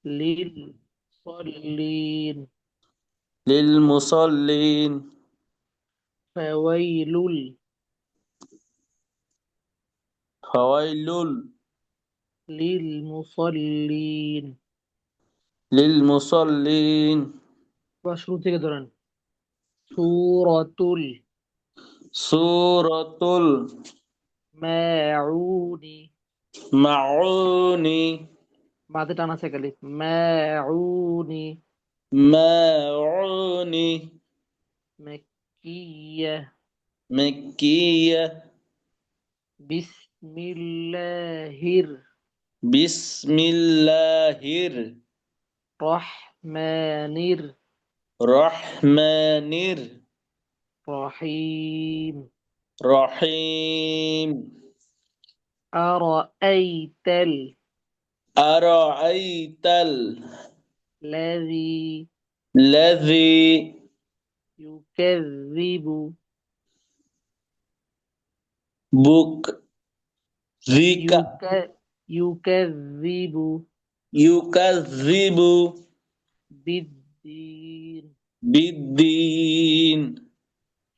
للمصلين للمصلين فويل فويل للمصلين للمصلين বা শুরু থেকে ধরেন সূরাতুল سورة মাউন المعون মাঝে টান আছে খালি মাউন ماعون مكية مكية بسم الله بسم الله الرحمن الرحمن الرحيم الرحيم أرأيت أرأيت الذي الذي يكذب بكذب يكذب يكذب بالدين بالدين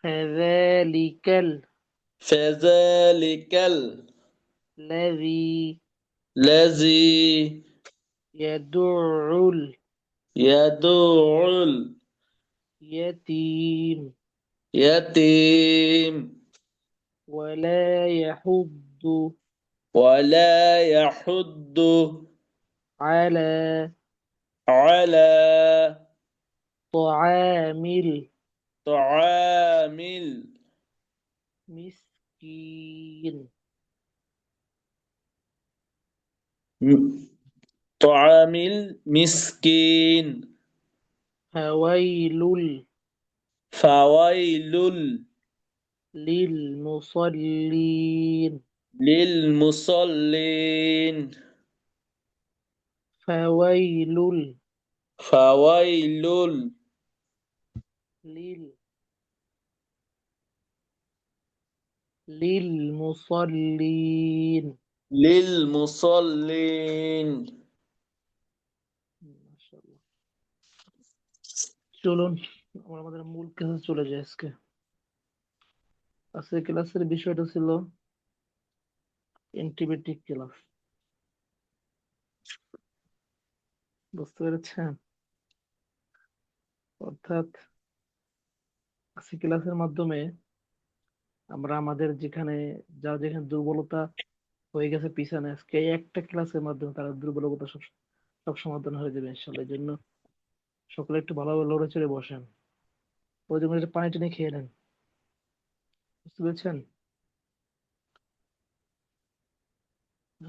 فذلك فذلك الذي الذي يدع يدعو اليتيم اليتيم ولا يحض ولا يحض على على طعام طعام المسكين طعام المسكين فويل فويل للمصلين للمصلين فويل فويل لل للمصلين للمصلين মাশাআল্লাহ। চলুন আমরা আমাদের মূল ক্লাসে চলে যাই আজকে। আজকে ক্লাসের বিষয়টা ছিল অ্যান্টিবায়োটিক ক্লাস। বুঝতে পেরেছেন? অর্থাৎ আজকে ক্লাসের মাধ্যমে আমরা আমাদের যেখানে যেখানে দুর্বলতা হয়ে গেছে পিছনে, আজকে এই একটা ক্লাসের মাধ্যমে তার দুর্বলতা সব সব সমাধান হয়ে যাবে ইনশাল্লাহ। এই জন্য সকলে একটু ভালোভাবে লড়ে চড়ে বসেন। প্রয়োজন হলে একটু পানি টানি খেয়ে নেন। বুঝতে পেরেছেন?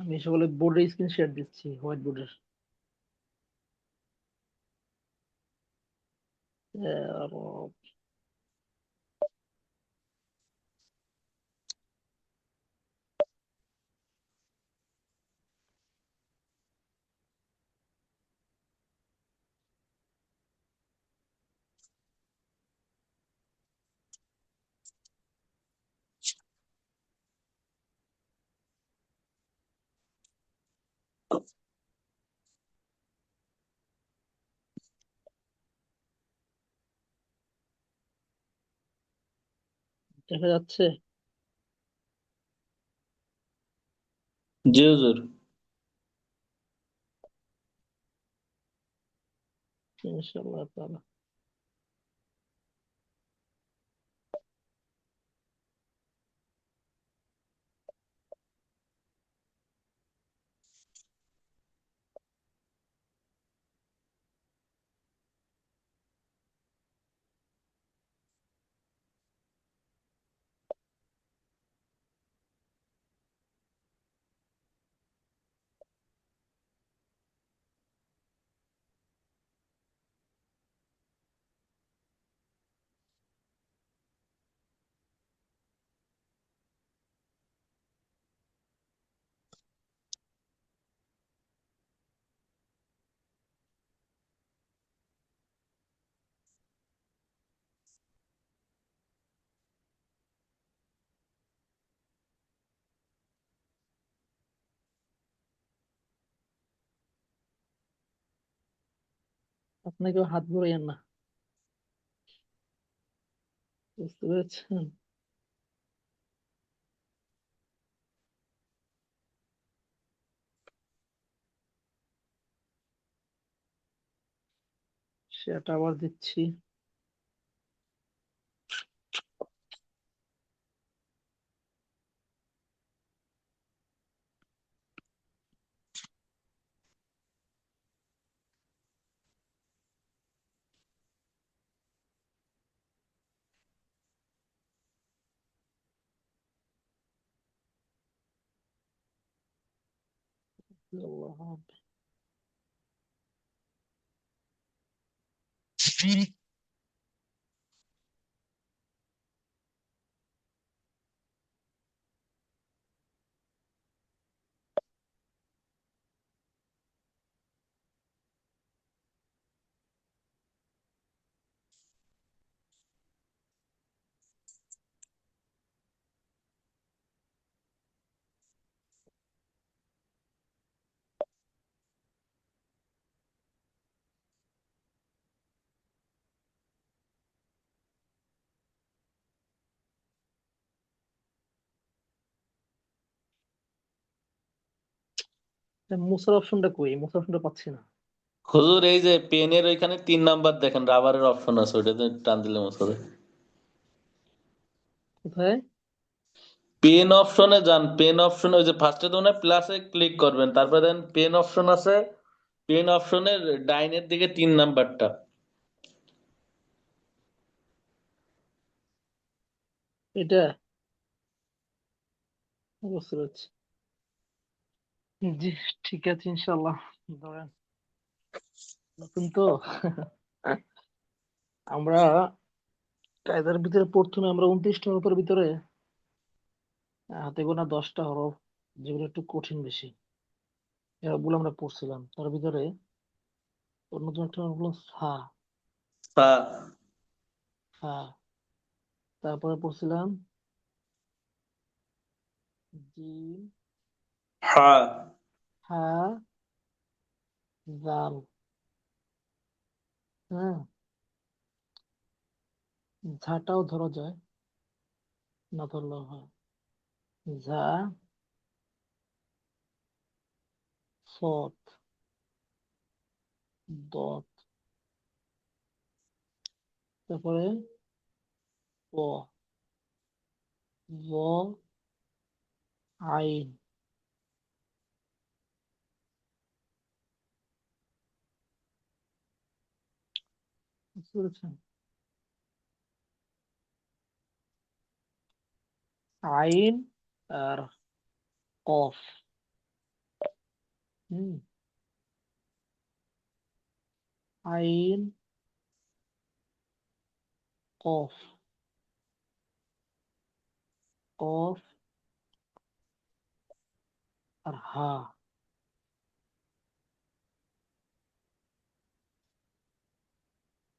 আমি সকলে বোর্ডের স্ক্রিন শেয়ার দিচ্ছি, হোয়াইট বোর্ডের। দেখা যাচ্ছে? জি হুজুর। ইনশাল্লাহ তাআলা। আপনাকেও হাত ঘুরাইয়েন না, বুঝতে পেরেছেন? সেটা আবার দিচ্ছি। আল্লাহ। মুসার অপশনটা কই? মুসার অপশনটা পাচ্ছি না। হুজুর এই যে পেনের ওইখানে 3 নাম্বার দেখেন, রাবারের অপশন আছে, ওইটাতে টান দিলে মুছে যাবে। কোথায়? পেন অপশনে যান, পেন অপশনে ওই যে ফার্স্টে তো প্লাসে ক্লিক করবেন, তারপরে দেন পেন অপশন আছে, পেন অপশনের ডাইনের দিকে 3 নাম্বারটা। এটা? বুঝতে পারছি। জি, ঠিক আছে ইনশাল্লাহ। ধরেন, নতুন তো। আমরা কায়দার ভিতরে প্রথমে আমরা 29টা হরফের ভিতরে হাতে গোনা 10টা হরফ, যেগুলো একটু কঠিন বেশি, এগুলো আমরা পড়ছিলাম। তার ভিতরে অন্যতম একটা হরফ হলো ফা। ফা। ফা। তারপরে পড়ছিলাম জিম, হা। হা, জাল। হ্যাঁ, ঝাটাও ধরা যায়, না ধরলেও হয়। ঝা, সত, দত। তারপরে প, ব, আইন। বুঝতে পেরেছেন? আইন আর কফ। হুম। আইন, কফ, কফ আর হা।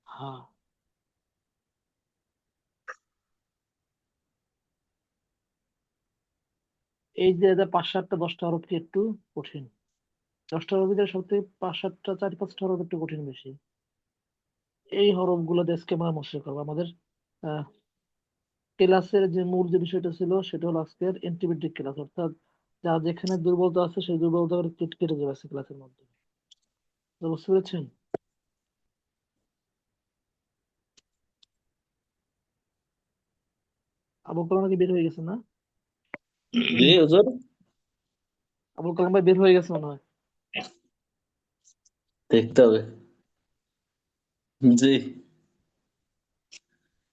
হা। এই যে 5-7টা 10টা হরফ কি একটু কঠিন। 10টা হরফ ভিতরে সবথেকে 5-7টা 4-5টা হরফ একটু কঠিন বেশি। এই হরফ গুলো আজকে আমরা মুছে করবো। আমাদের আহ, ক্লাসের যে মূল যে বিষয়টা ছিল সেটা হলো আজকের এন্টিবায়োটিক ক্লাস, অর্থাৎ যা যেখানে দুর্বলতা আছে সেই দুর্বলতা কেটে কেটে যাবে আজকে ক্লাসের মধ্যে। তো বুঝতে পেরেছেন? আবুল কালাম কি বের হয়ে গেছে না? জি হুজুর। আবুল কালাম ভাই বের হয়ে গেছে মনে হয়। দেখতে হবে। জি।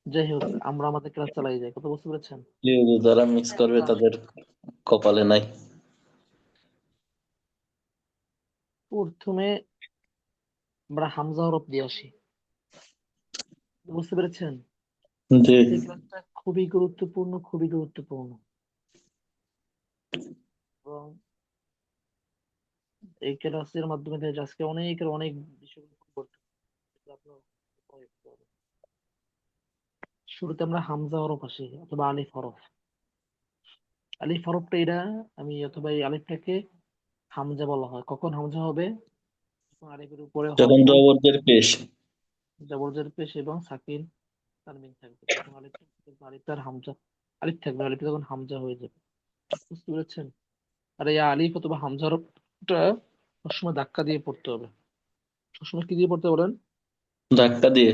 যাই হোক, আমরা আমাদের ক্লাস চালাই যাই। কথা বুঝতে পেরেছেন? জি হুজুর, যারা মিক্স করবে আমরা তাদের কপালে নাই। প্রথমে আমরা হামজা হরফ দিয়ে আসি। বুঝতে পেরেছেন? জি। এই ক্লাসটা খুবই গুরুত্বপূর্ণ, খুবই গুরুত্বপূর্ণ। এবং এই ক্লাসের মাধ্যমে দেখা যায় আজকে অনেকের অনেক বিষয় পরিবর্তন, যেগুলো আপনার মনে রাখতে হবে। শুরুতে আমরা হামজা হরফ আসি অথবা আলিফ হরফ। আলিফ হরফটা এটা আমি অথবা এই আলিফটাকে হামজা বলা হয়। কখন হামজা হবে? আলিফের উপরে যখন হরকত, জবরদের পেশ। জবরজের পেশ এবং সাকিন তানবিন থাকবে, তখন আলিফ থাকবে, আলিফটার হামজা, আলিফ থাকবে, আলিফ তখন হামজা হয়ে যাবে। বুঝতে পেরেছেন? আর এই আলিফ অথবা হামজাটা সবসময় ধাক্কা দিয়ে পড়তে হবে। সবসময় কি দিয়ে পড়তে বলেন? ধাক্কা দিয়ে।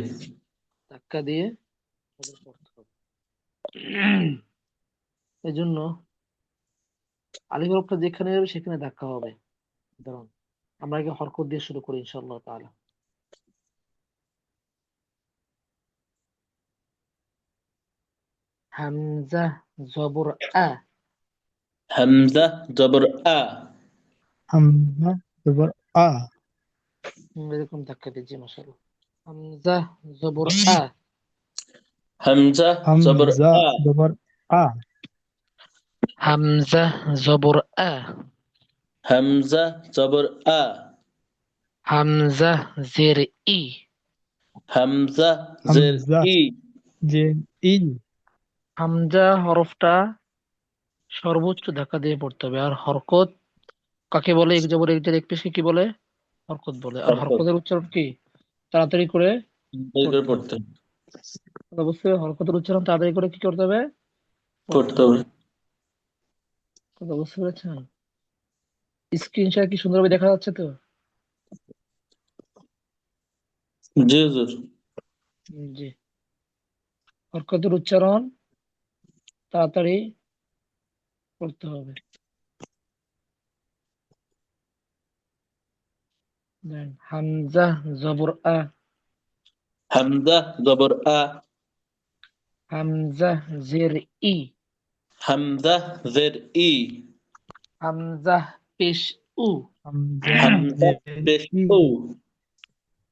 ধাক্কা দিয়ে ওদের পড়তে হবে। এই জন্য আলিফ হরফটা যেখানে যাবে সেখানে ধাক্কা হবে। ধরুন আমরা আগে হরকত দিয়ে শুরু করি ইনশাআল্লাহ তাআলা। হামজা জবর আ। হামজা জবর আ। হামজা জবর আ। এরকম ধাক্কা দিচ্ছি মাশাআল্লাহ। হামজা জবর আ। হামজা জবর হামজা আ। জবর আ। হামজা জবর আ। হামজা জবর আ। হামজা জের ই। হামজা জের হামজা ই। জে ই। হামজা হরফটা সর্বোচ্চ ধাক্কা দিয়ে পড়তে হবে। আর হরকত কাকে বলে? এক জবর এক জের এক পেশকে কি বলে? হরকত বলে। আর হরকত। হরকতের উচ্চারণ কি? তাড়াতাড়ি করে এই করে পড়তে হবে। পড়তে অবশ্যই হরকতের উচ্চারণ তাড়াতাড়ি করে কি করতে হবে? পড়তে পড়তে হবে। হবে। কথা বুঝতে পেরেছেন? স্ক্রিনশট কি সুন্দরভাবে দেখা যাচ্ছে তো? জি হুজুর। জি। হরকতের উচ্চারণ তাড়াতাড়ি করতে হবে। দেন হামজা জবর আ। হামজা জবর আ। হামজা জের ই। হামজা জের ই। হামজা পেশ উ। হামজা হামজা জে পেশ ই। উ।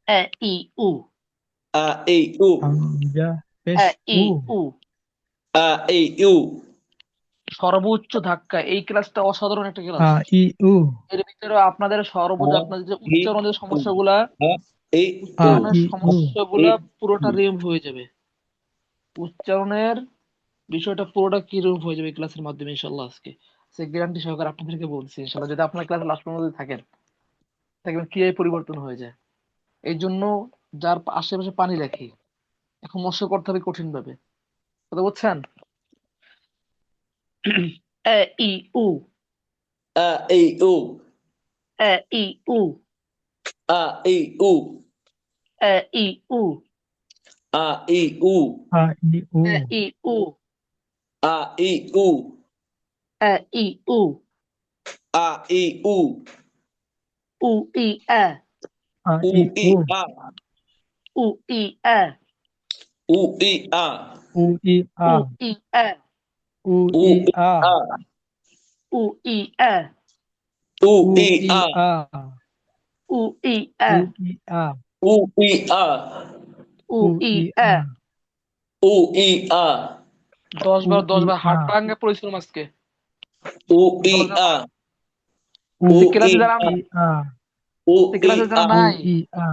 এ ই উ। আ এই উ। হামজা পেশ এ ই উ। উ। আ এই উ। সর্বোচ্চ ধাক্কা। এই ক্লাসটা অসাধারণ একটা আ ক্লাস। ই উ। এর ভিতরে আপনাদের সর্বোচ্চ আ আপনাদের যে ই উচ্চারণের উ। সমস্যাগুলা, আ এই আ উ। উচ্চারণের ই উ। এই সমস্যাগুলা পুরোটা উ। রিমুভ হয়ে যাবে। উচ্চারণের বিষয়টা পুরোটা কি রিমুভ হয়ে যাবে এই ক্লাসের মাধ্যমে ইনশাল্লাহ। আজকে সে গ্যারান্টি সহকারে আপনাদেরকে বলছি ইনশাল্লাহ, যদি আপনার ক্লাস লাস্ট পর্যন্ত থাকেন, দেখবেন কিভাবে পরিবর্তন হয়ে যায়। এই জন্য যার আশেপাশে পানি রাখি, এখন মৎস্য করতে হবে কঠিন ভাবে। কথা বুঝছেন? এ ই উ। আ এই উ। এ ই উ। আ এই উ। এ ই উ। আ ই উ। আ ই উ। এ ই উ। আ ই উ। এ ই উ। আ ই উ। উ ই এ। আ উ ই ই উ। আ। উ ই এ। উ ই আ। উ ই আ। উ ই এ। উ উ ই ই আ। আ। উ ই এ। উ উ ই ই আ। আ। উ ই এ। উ ই আ। উ ই আ। উ উ ই ই এ। আ। উ ই আ। 10 বার ই 10 বার আ। হাত ভাঙা পরিশ্রম আজকে। উ ই 10 বার আ। পড়েন। উ উ আজকে ই ক্লাসে যারা ই আ। উ আজকে ই ক্লাসে যারা আ। উ নাই, ই আ।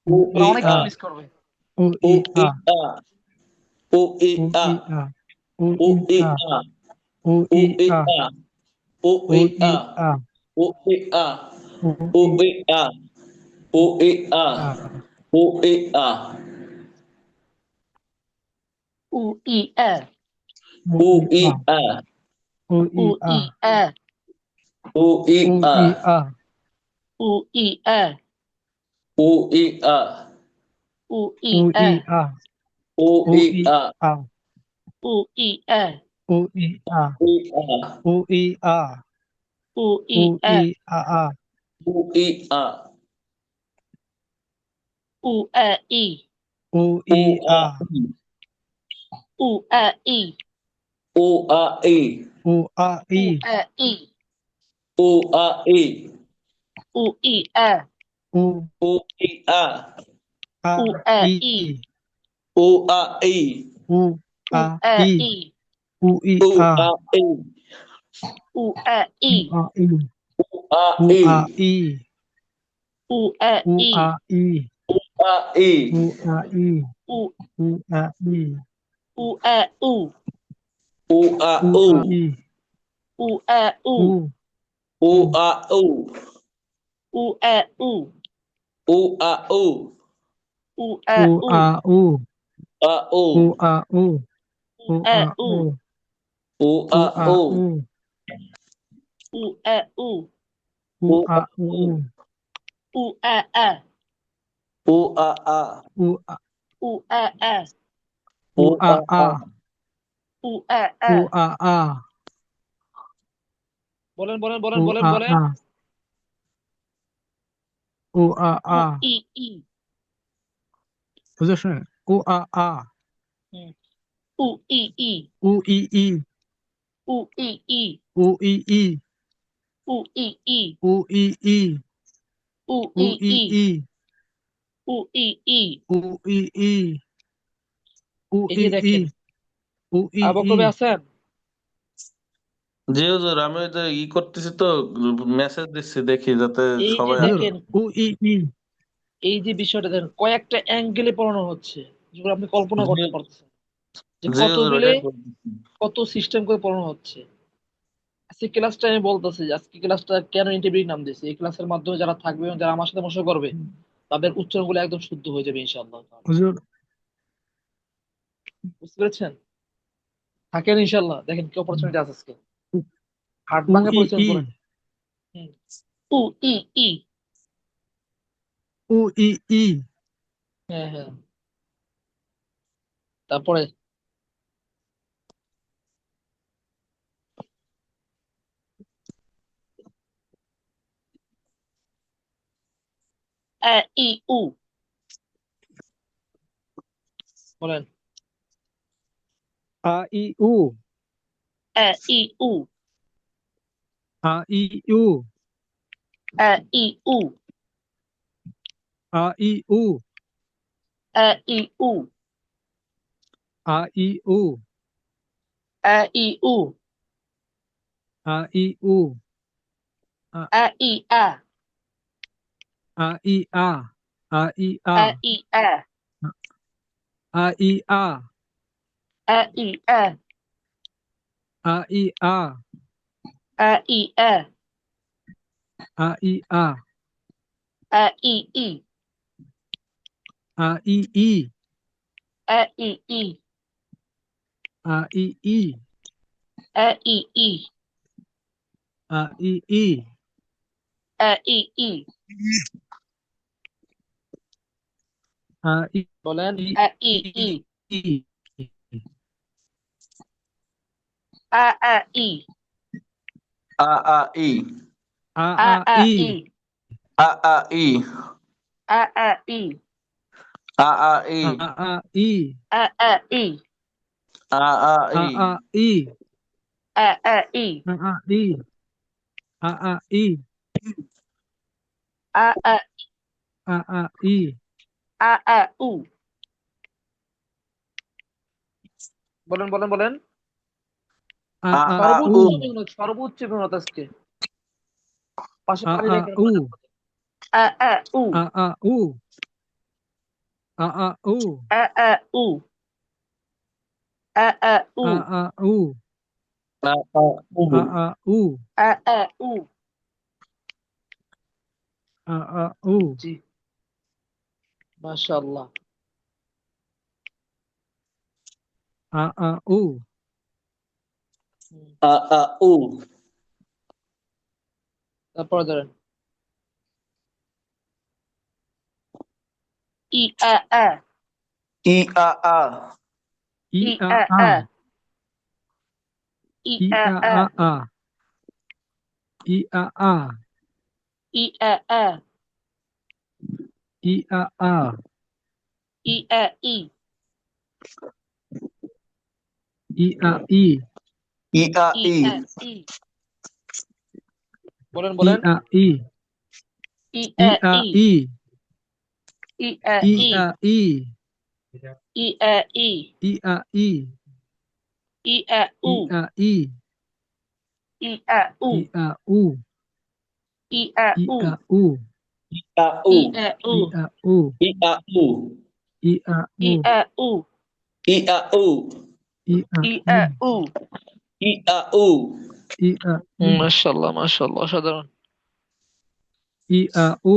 উ উ ই ওরা ই অনেক আ। কিছু আ। মিস করবে। উ উ ই ই আ। আ। উ ই উ আ। ই আ। উ উ ই ই আ। আ। উ উ ই ই আ। আ। উ উ ই ই আ। আ। উ ই আ। উ উ ই ই আ। উ ই আ। আ। উ ই আ। উ ই এ। উ উ ই ই আ। আ। উ উ ই আ। ই এ। উ ই উ আ। ই আ। উ ই এ। উ ই আ। উ ই উ এ। ই আ। উ উ ই ই আ। আ। উ ই এ। উ ই আ। ই আ। উ ই আ। উ ই উ এ। ই আ আ। উ ই আ। উ এ ই। উ উ ই আ আ। ই। উ এ ই। উ আ ই। উ আ উ ই। এ ই। উ আ ই। উ ই এ। উ উ ই আ। আ উ এ ই। ই। উ আ ই। উ উ আ এ ই। ই। উ ই উ আ। আ ই। উ এ ই। উ আ ই। উ আ উ ই। আ ই। উ এ উ ই। আ ই। উ আ ই। উ আ ই। উ উ আ ই। উ এ উ। উ আ উ উ। আ ই। উ এ উ। উ উ উ আ উ। উ এ উ। উ আ উ উ এ উ উ আ উ আ উ উ আ উ উ উ এ আ উ উ উ উ আ আ উ উ উ এ উ উ উ আ আ উ উ উ উ এ এ উ আ আ উ আ উ এ এ উ উ আ আ আ আ উ এ উ এ আ আ বলেন বলেন উ বলেন বলেন আ বলেন আ উ আ উ আ ই ই বুঝে শুনেন উ আ আ হুম। উ ই ই উ ই ই উ ই ই উ ই ই উ ই ই উ ই ই উ উ ই ই ই ই উ ই ই উ ই ই উ এই ই যে ই দেখেন উ ই আবু ই কবি আছেন জি হুজুর, আমি ওই যে করতেছি তো, মেসেজ দিচ্ছি, দেখি যাতে এই যে সবাই হুজুর আসে। দেখেন উ ই ই এই যে বিষয়টা দেখেন কয়েকটা অ্যাঙ্গেলে পড়ানো হচ্ছে যেগুলো আপনি কল্পনা জি করতে পারতেছেন যে জি কত হুজুর, মিলে ওটাই বলতেছি। কত সিস্টেম করে পড়ানো হচ্ছে আজকে ক্লাসটা আমি বলতেছি যে আজকে ক্লাসটা কেন ইন্টারভিউ নাম দিয়েছি এই ক্লাসের মাধ্যমে যারা থাকবে এবং যারা আমার সাথে মশা করবে তাদের উচ্চারণগুলো একদম শুদ্ধ হয়ে যাবে ইনশাআল্লাহ হুজুর বুঝতে পেরেছেন থাকেন ইনশাআল্লাহ দেখেন কি অপরচুনিটি আছে আজকে হাট উ ভাঙা ই পরিচালনা ই করেন হুম। উ ই ই উ ই ই হ্যাঁ হ্যাঁ তারপরে এ ই উ বলেন আ ই উ এ ই উ আ ই উ এ ই উ আ ই উ এ ই উ আ ই উ এ ই উ আ ই উ আ এ ই আ আ ই আ আ ই আ এ ই আ আ ই আ এ ই আ আ ই আ এ ই আ আ ই আ এ ই ই আ ই ই এ ই ই আ ই ই এ ই ই আ ই ই এ ই ই আ ই বলেন ই এ ই ই ই ই আ আ ই আ আ ই আ আ আ আ ই ই আ আ ই আ আ ই আ আ ই আ আ ই আ আ ই আ আ আ ই আ ই আ আ ই আ আ ই আ আ ই আ আ আ আ ই আ আ উ বলেন বলেন বলেন আ আ আ আ উ উ সর্বোচ্চ মেহনত আজকে পাশে আ পানি আ রেখে উ আ আ উ আ আ উ আ আ উ আ আ উ আ আ উ আ আ উ আ আ উ আ আ উ আ আ উ আ আ উ জি মাশাআল্লাহ আ আ উ হুম। আ আ উ তারপরে ধরেন ই আ আ ই আ আ ই ই আ আ আ আ ই ই আ আ আ আ আ ই আ আ ই আ আ ই আ আ ই আ ই ই আ ই ই আ ই ই আ ই বলেন ই বলেন আ ই ই ই আ আ ই ই ই আ ই ই আ ই ই আ ই ই আ ই ই আ উ ই আ ই ই আ উ ই আ উ ই আ ই উ আ উ ই আ উ ই আ উ ই আ উ ই আ উ ই আ ই উ আ উ ই আ উ ই আ ই উ আ উ ই আ উ ই আ উ মাশাআল্লাহ মাশাআল্লাহ অসাধারণ ই আ উ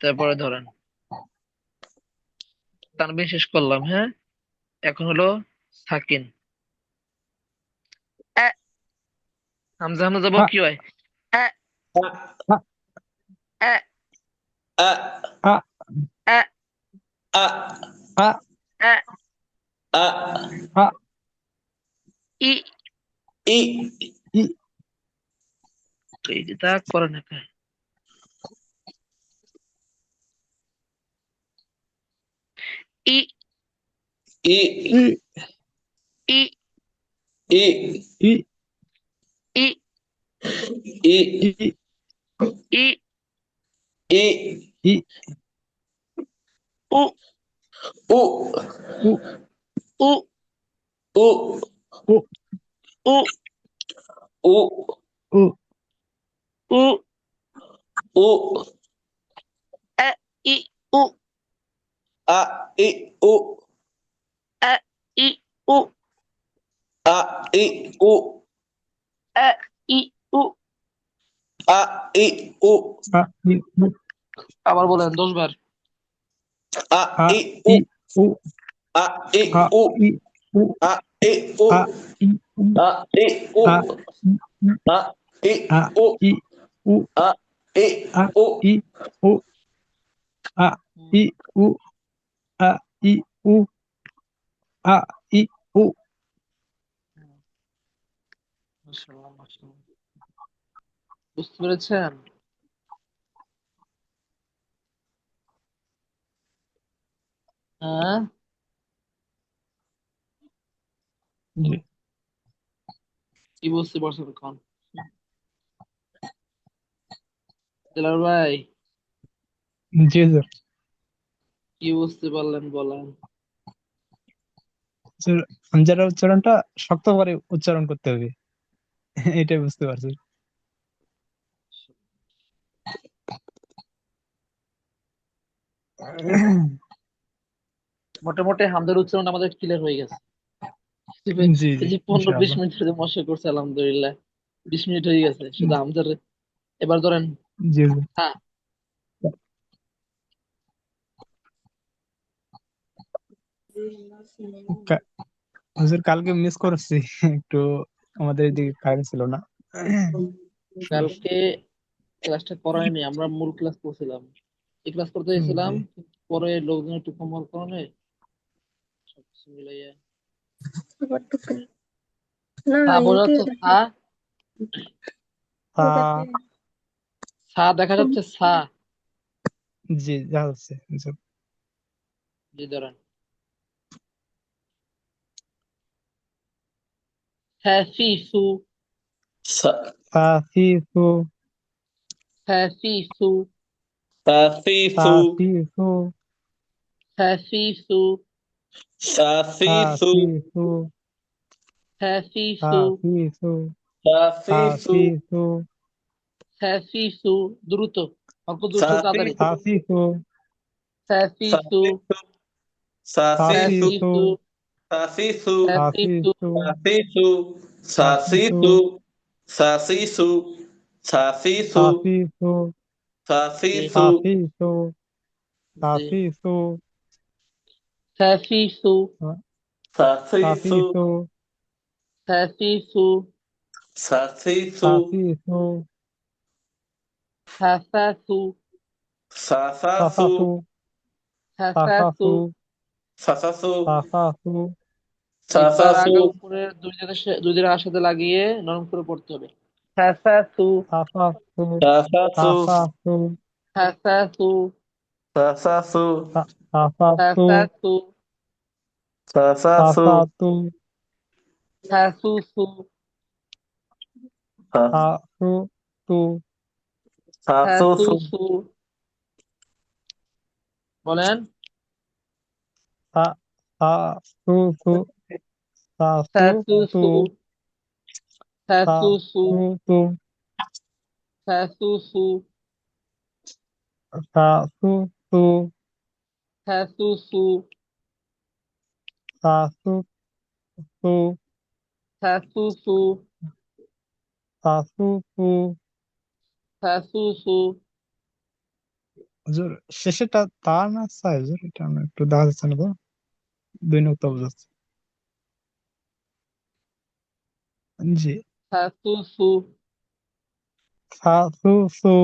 তারপরে ধরেন তানবিন শেষ করলাম, হ্যাঁ। এখন হলো সাকিন। এ, হামজা হামজা যাব আ কি হয়? এ, আ আ এ, আ আ এ, আ আ এ, আ আ ই। ই ই এই যে তা করে না কে? ই, ই ই ই, ই ই ই, ই ই ই, ই ই উ, উ উ উ, উ উ উ, উ উ উ, উ এ, ই, উ, আ ই উ এ, ই, উ, আ ই উ এ, ই, উ। আ ই উ আ ই উ আবার বলেন 10 বার। আ আ ই উ ই উ আ ই আ উ ই উ আ ই উ আ ই উ আ ই উ আ ই উ আ ই আ উ ই উ আ ই আ উ ই উ আ হুম, ই উ আ ই উ আ ই উ হুম, মাশাআল্লাহ, মাশাআল্লাহ। বুঝতে পেরেছেন? হ্যাঁ। জি কি বুঝতে পারছেন এখন? দিলার ভাই, জি স্যার কি বুঝতে পারলেন বলেন? স্যার, হামজার উচ্চারণটা শক্ত করে উচ্চারণ করতে হবে এটাই বুঝতে পারছি মোটামুটি হামদের উচ্চারণ আমাদের ক্লিয়ার হয়ে গেছে। এই যে জি এই জি যে 15-20 ইনশাআল্লাহ মিনিট ধরে মশা করছে, আলহামদুলিল্লাহ 20 মিনিট হয়ে গেছে শুধু হামজার। এবার ধরেন জি হ্যাঁ। জি হুজুর কালকে মিস করছি একটু আমাদের এদিকে কারেন্ট ছিল না কালকে ক্লাসটা করায়নি, আমরা মূল ক্লাস করছিলাম। এই ক্লাস করতে গেছিলাম, জি পরে লোকজন একটু কম হওয়ার কারণে সবকিছু মিলাইয়া। ছা বোঝা যাচ্ছে? ছা, তা ছা দেখা যাচ্ছে? ছা। জি যা হচ্ছে হুজুর জি ধরেন হ্যাফিসু, সা সাফিফু হ্যাফিসু, সাফিসু সাফিফু হ্যাফিসু, সাফিসু সাফিফু হ্যাফিসু, সাফিফু সাফিসু সাফিফু হ্যাফিসু। দ্রুত, অল্প দ্রুত, তাড়াতাড়ি। সাফিসু সাফিফু হ্যাফিসু, সাফিসু সাফিসু সাফিফু হ্যাফিসু, সাফিসু হ্যাফিসু, সাফিফু সাফিসু সাফিফু সাফিসু সাফিসু সাফিসু সাফিফু জি, সাফিসু সাফিফু জি। সাফিফু হ্যাফিসু, সাফিসু সাফিফু হ্যাফিসু, সাফিসু সাফিফু হ্যাফাসু, সাফাসু সাফাফু হ্যাফাসু। সাফাফু সাফাসু সাফাফু একবার সাফাসু আগে উপরের দুই দিনের সাথে লাগিয়ে নরম করে পড়তে হবে। হ্যাফাসু, সাফাফু সাফাসু সাফাফু হ্যাফাসু, সাফাসু সাফাফু হ্যাফাসু, সাফাসু সাফাতু হ্যাসুসু, সাফুতু সাফাসু হ্যাসুসু। বলেন সা সাফুতু সাফুতু হ্যাসুসু, হ্যাসুসু, সাফুতু হ্যাসুসু, সাফুতু হ্যাসুসু, সাফুতু হ্যাসুসু, সাফুতু হ্যাসুসু, হুজুর শেষেরটা তা না স্যার হুজুর, এটা আমার একটু দেখা যাচ্ছে না তো, 2 বোঝাচ্ছে। জি। সা সু সু সা সু সু।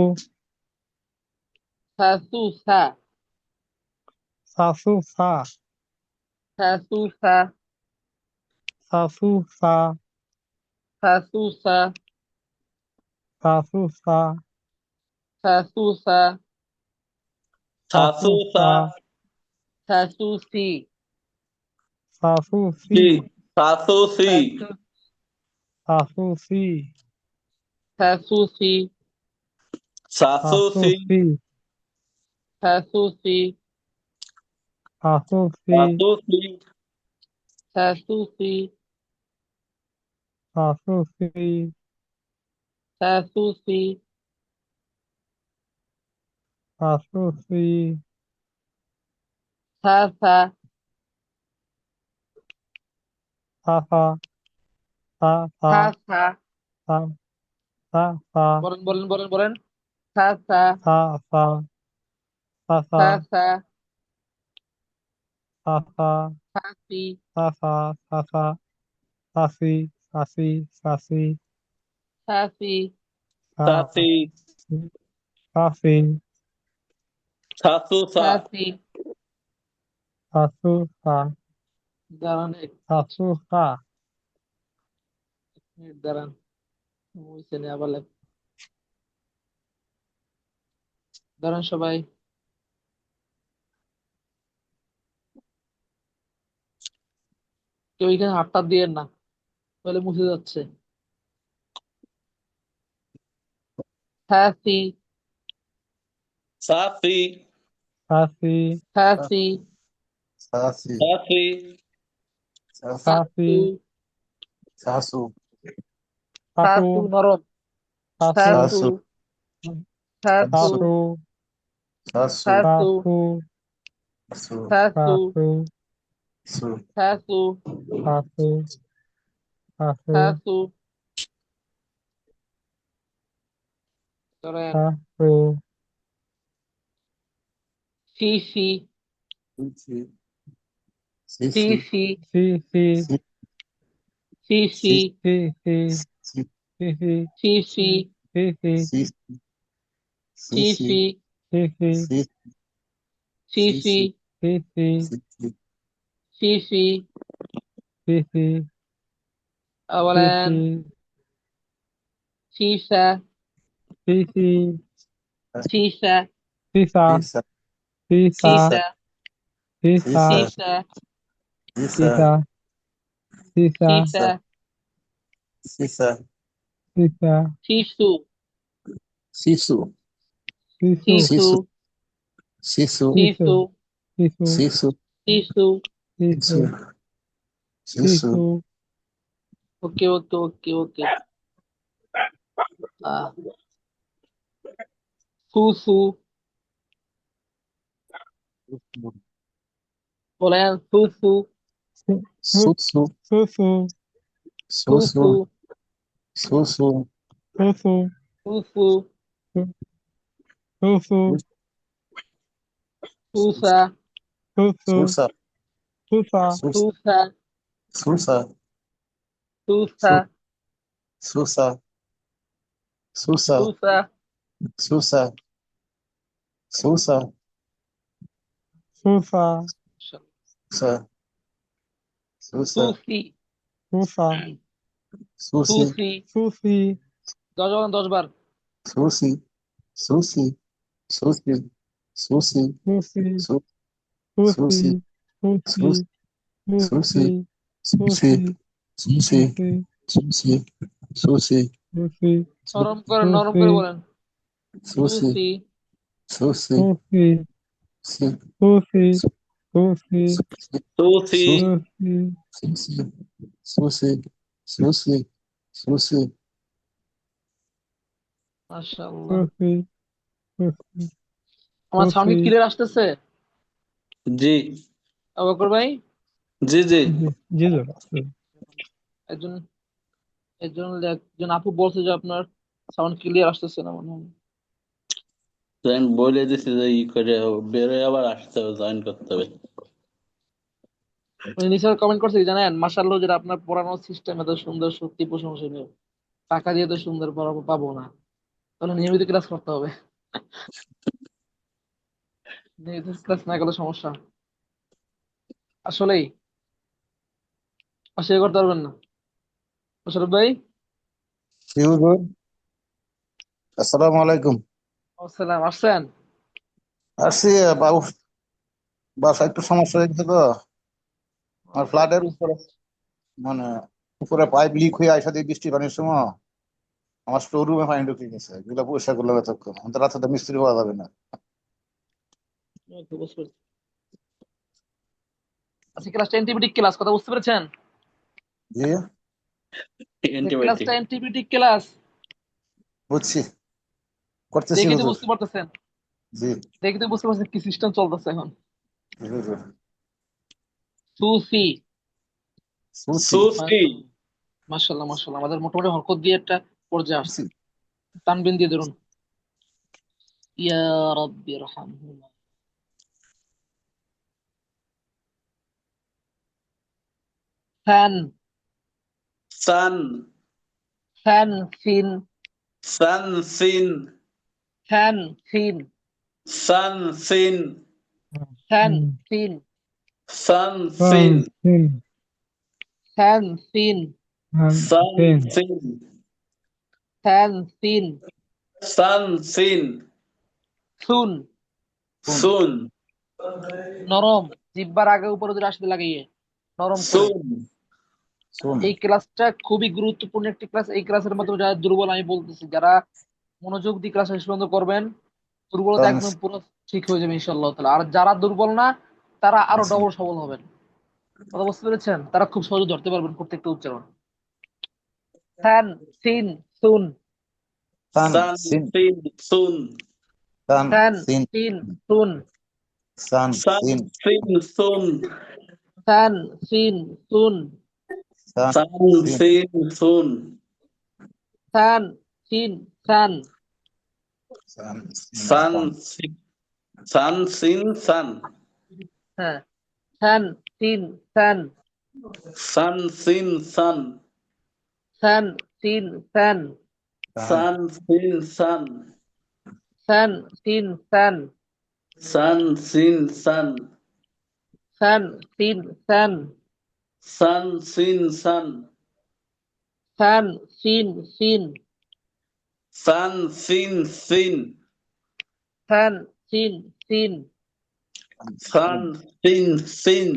সা সু সা সা সু সা। সা সু সা সা সু সা। সা সু সা সা সু সা। সা সু সা সা সু সাসু সা সা। সা সু সি সা সু সি। সি সাসু সি সা সু সা সু সি। সা সু সি সা সাসু সু সি সি। সা সু সি সা সু সি। সাসু সি সা সু সি সা সু সি। সা সু সি সা সু সি। সা সা সা সা। সা সা। সা সা সা সা সা। বলেন বলেন বলেন বলেন সা সা সা সা। সা সা। সা সা সা সা। সা সি সা সা। সা সা। সা সি। সা সি। সা সি। সা সি সা সাসি সি। সা সি। সাসু সা সা সি সা সু সা। দাঁড়ান এক সা মিনিট সু সা। মিনিট দাঁড়ান হইছে না আবার দাঁড়ান সবাই কেউ এখানে হাতটা দিয়েন না তাহলে মুছে যাচ্ছে সা সি সাসি সা সি। সা সি Sasi, সাসি সা Sasu, সা সি। সু Sasu, সা সা সু। সু নরম সা সা সু। সু Sasu, সা সা সু Sasu, সু। সা Sasu, সা সু সু। Sasu, সা সা সু সু। Su, সা সু সা সু। সা সু। সা সু করেন সা সু। সি সি Sisi, সি Sisi, সি সি সি। সি সি Sisi, সি সি। Sisi, সি সি। সি সি সি সি। Sisi, সি Sisi, সি সি সি। Sisi, সি সি Sisi, সি সি। Sisi, সি সি সি সি। সি বলেন সি। সীসা সি সি। সীসা সিসা। Sisa, সিসা। সীসা সিসা। Sisa, সীসা Sisa, সিসা। সিসা। সীসা Sisa, সিসা। শিশু Sisu, শিশু। শিশু Sisu, Sisu, শিশু। শিশু শিশু। Sisu, শিশু শিশু। Sisu, Sisu, শিশু। ওকে ওকে ওকে ওকে আহ ফুফু বলেন ফুফু Susu, ফুফু। ফুফু Susu, Susu, ফুফু। ফুফু ফুফু। ফুফা ফুফু। Susa, ফুফা। Susa, ফুফা Susa, ফুফা Su- Susa, Susa, ফুফা Susa, Susa, ফুফা। Susa, Susa, ফুফি ফুফা। Susi, ফুফি ফুফি। 10 বার 10 বার Susi, Susi, Susi, Susi, ফুফি। Su- ফুফি। Susi, ফুফি। Sus- ফুফি। Susi, Susi, ফুফি। Susi, ফুফি। Susi, Susi, ফুফি। নরম করে নরম ফুফি। করে বলেন Susi, ফুফি Susi, ফুফি। Si- ফুফি। Su- ফুফি। Susi, Susi Susi, ফুফি। Susi, Susi, Susi, Susi, মাশাআল্লাহ ফুফি। ফুফি। আমার sound ফুফি। Clear আসতেছে জি বকর ভাই জি জি জি। জি জোর আছে। একজন একজন একজন আপু বলছে যে আপনার সাউন্ড ক্লিয়ার আসতেছে না মনে হয় তো আমি বলে দিছি যে ই করে বেরোয় আবার আসতে হবে, জয়েন করতে হবে। উনি নিচে কমেন্ট করছে কি জানেন, মাশাআল্লাহ যেটা আপনার পড়ানোর সিস্টেম এত সুন্দর, সত্যি প্রশংসনীয়, টাকা দিয়ে তো সুন্দর পড়াবো পাবো না, তাহলে নিয়মিত ক্লাস করতে হবে। নিয়মিত ক্লাস না করলে সমস্যা, আসলেই অস্বীকার করতে পারবেন না। মোশারফ ভাই, কি হুজুর? আসসালামু আলাইকুম। আসসালাম, আসছেন? আসছি বাবু, বাসায় একটু সমস্যা হয়ে গেছে তো। আমার আচ্ছা, ফ্ল্যাটের উপরে মানে উপরে পাইপ লিক হয়ে আইসা দিয়ে বৃষ্টি পানির সময় আমার স্টোর রুমে পানি ঢুকে গেছে, এগুলো পরিষ্কার করলে এতক্ষণ আমাদের রাতে তো মিস্ত্রি পাওয়া যাবে না। বুঝতে পারছি। আজকে ক্লাসটা অ্যান্টিবায়োটিক ক্লাস, কথা বুঝতে পেরেছেন? জি, অ্যান্টিবায়োটিক। ক্লাসটা অ্যান্টিবায়োটিক ক্লাস, বুঝছি, করতেছি দেখে তো হুজুর। বুঝতে পারতেছেন, জি দেখে তো বুঝতে পারছেন কি সিস্টেম চলতেছে এখন। জি হুজুর। সুসি, শুনছি সুসি। মাশাল্লাহ মাশাল্লাহ, আমাদের মোটামুটি হরকত দিয়ে একটা পর্যায়ে আসছে। শুনছি। তানবিন দিয়ে ধরুন, ইয়া রাব্বি রহমহুমা। ফ্যান, সান। ফ্যান সিন, সান সিন। ফ্যান সিন, সান সিন। ফ্যান হুম, সিন, সান ফান সিন। সিন ফ্যান সিন, ফান সান সিন সিন। ফ্যান সিন, সান সিন। সুন, শুন সুন। নরম, জিহ্বার আগে উপরে দুটো আসতে লাগিয়ে নরম করে। সুন। শুন এই ক্লাসটা খুবই গুরুত্বপূর্ণ একটি ক্লাস। এই ক্লাসের মাধ্যমে যারা দুর্বল, আমি বলতেছি যারা মনোযোগ দিয়ে ক্লাস শেষ পর্যন্ত করবেন, দুর্বলতা ফান একদম পুরো ঠিক হয়ে যাবে ইনশাআল্লাহ তাআলা। আর যারা দুর্বল না, তারা আরো সিন ডবল সবল হবেন। কথা বুঝতে পেরেছেন? তারা খুব সহজে ধরতে পারবেন প্রত্যেকটা উচ্চারণ। ফ্যান সিন সুন, ফান সান সিন সিন সুন। ফান ফ্যান সিন সিন সুন, সান সান সিন সিন সুন। ফ্যান সিন সুন, সান সান সিন সিন সুন। ফ্যান সিন সান, সান সিন সান সান সিন। সান সিন সান। হ্যাঁ, ফ্যান সিন সান, সান সিন সান। ফ্যান সিন সান, সান সান সিন সান। ফ্যান সিন সান, সান সিন সান। ফ্যান সিন সান, সান সিন সান। ফ্যান সিন সিন, সান সিন সিন। ফ্যান সিন সিন, সান সিন সিন।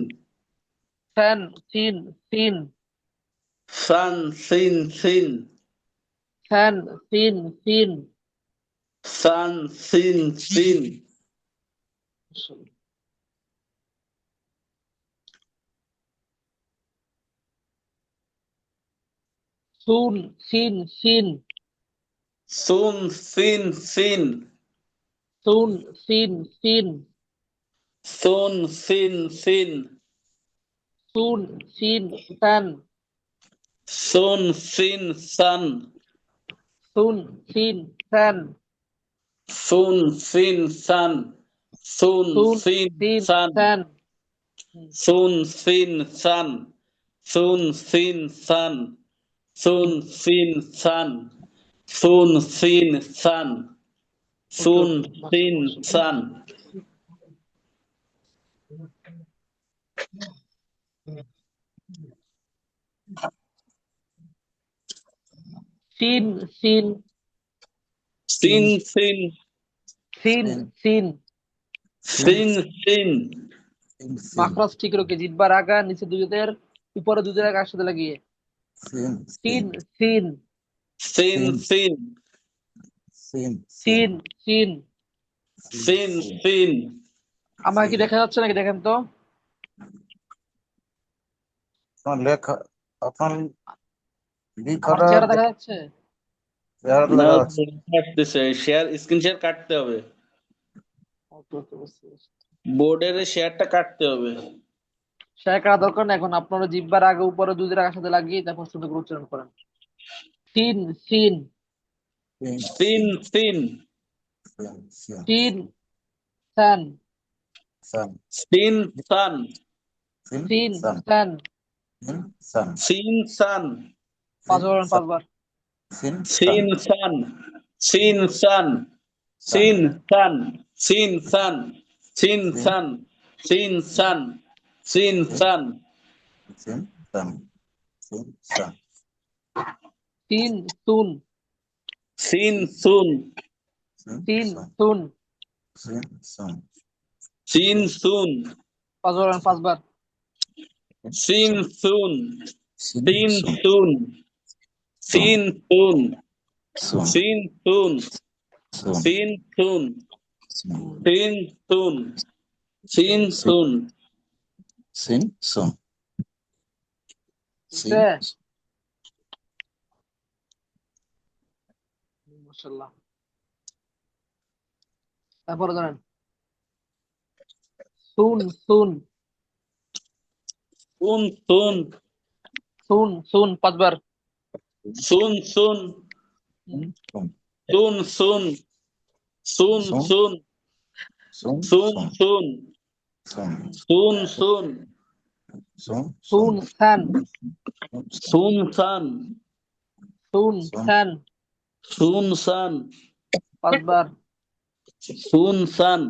ফ্যান সিন সিন, সান সিন সিন। ফ্যান সিন সিন। সান সিন সিন। সুন সিন সিন, সুন সিন সিন। সুন সিন সিন, সুন সিন সিন। সুন সিন সান, সুন সিন সান। সুন সিন সান, সুন সিন সান। সুন সুন সিন সিন সান। সান, সুন সিন সান। সুন সিন সান। সুন সিন সান। সুন সিন সান। ওকে সুন ওকে, সিন মাশাআল্লাহ মাশাআল্লাহ। সান। সিন সিন, সিন সিন। সিন সিন সিন, সিন সিন সিন। সিন সিন মাখরাজ ঠিক রেখে জিহ্বার আগা নিচে দুধের উপরে দুধের আগা একসাথে লাগিয়ে সিন সিন সিন সিন, সিন সিন সিন। সিন সিন সিন সিন। সিন সিন। আমার কি সিন। দেখা যাচ্ছে নাকি দেখেন তো? আপনার লেখা, আপনার আমার লেখাটা চেহারা দেখা যাচ্ছে? চেহারা না, দেখা যাচ্ছে। কাটতেছে শেয়ার, স্ক্রিন শেয়ার কাটতে হবে। ওকে ওকে, বুঝতে পেরেছি। বোর্ডের শেয়ারটা কাটতে হবে। শেয়ার করা দরকার না এখন, আপনারা জিহ্বার আগে উপরে দুধের আগা সাথে লাগিয়ে তারপর সুন্দর করে উচ্চারণ করেন। সিন সিন, সিন সিন সিন। Sin. শিন সান Sun. সিন সান Sin. শিন Sun. সান Sin. Sun. সিন সান পাঁচবার Sun. পাঁচবার Sin. সিন Sun. সান সিন সান Sun. সিন সান সিন সান সিন Sin. সান সিন সান সিন সান Sin. Sun. Sin. Sun. শিন সুন সিন সুন Sin. শিন Sun. সুন Sin. Sun. সিন সুন পাঁচবার সিন সুন Sin. সিন Sun. সুন সিন সুন Sun. সিন সুন Sun. সিন সুন Sun. সিন সুন সিন সুন Sin. Sun. Sin. বুঝছে মাশাআল্লাহ। তারপরে ধরেন সুন সুন সুন সুন সুন সুন পাঁচবার সুন সুন Sun. সুন সুন সুন Sun. সুন Sun. সুন Sun. সুন Sun. সুন সুন Sun. সুন সান সুন সান সুন সান সুন সান পাঁচবার সুন সান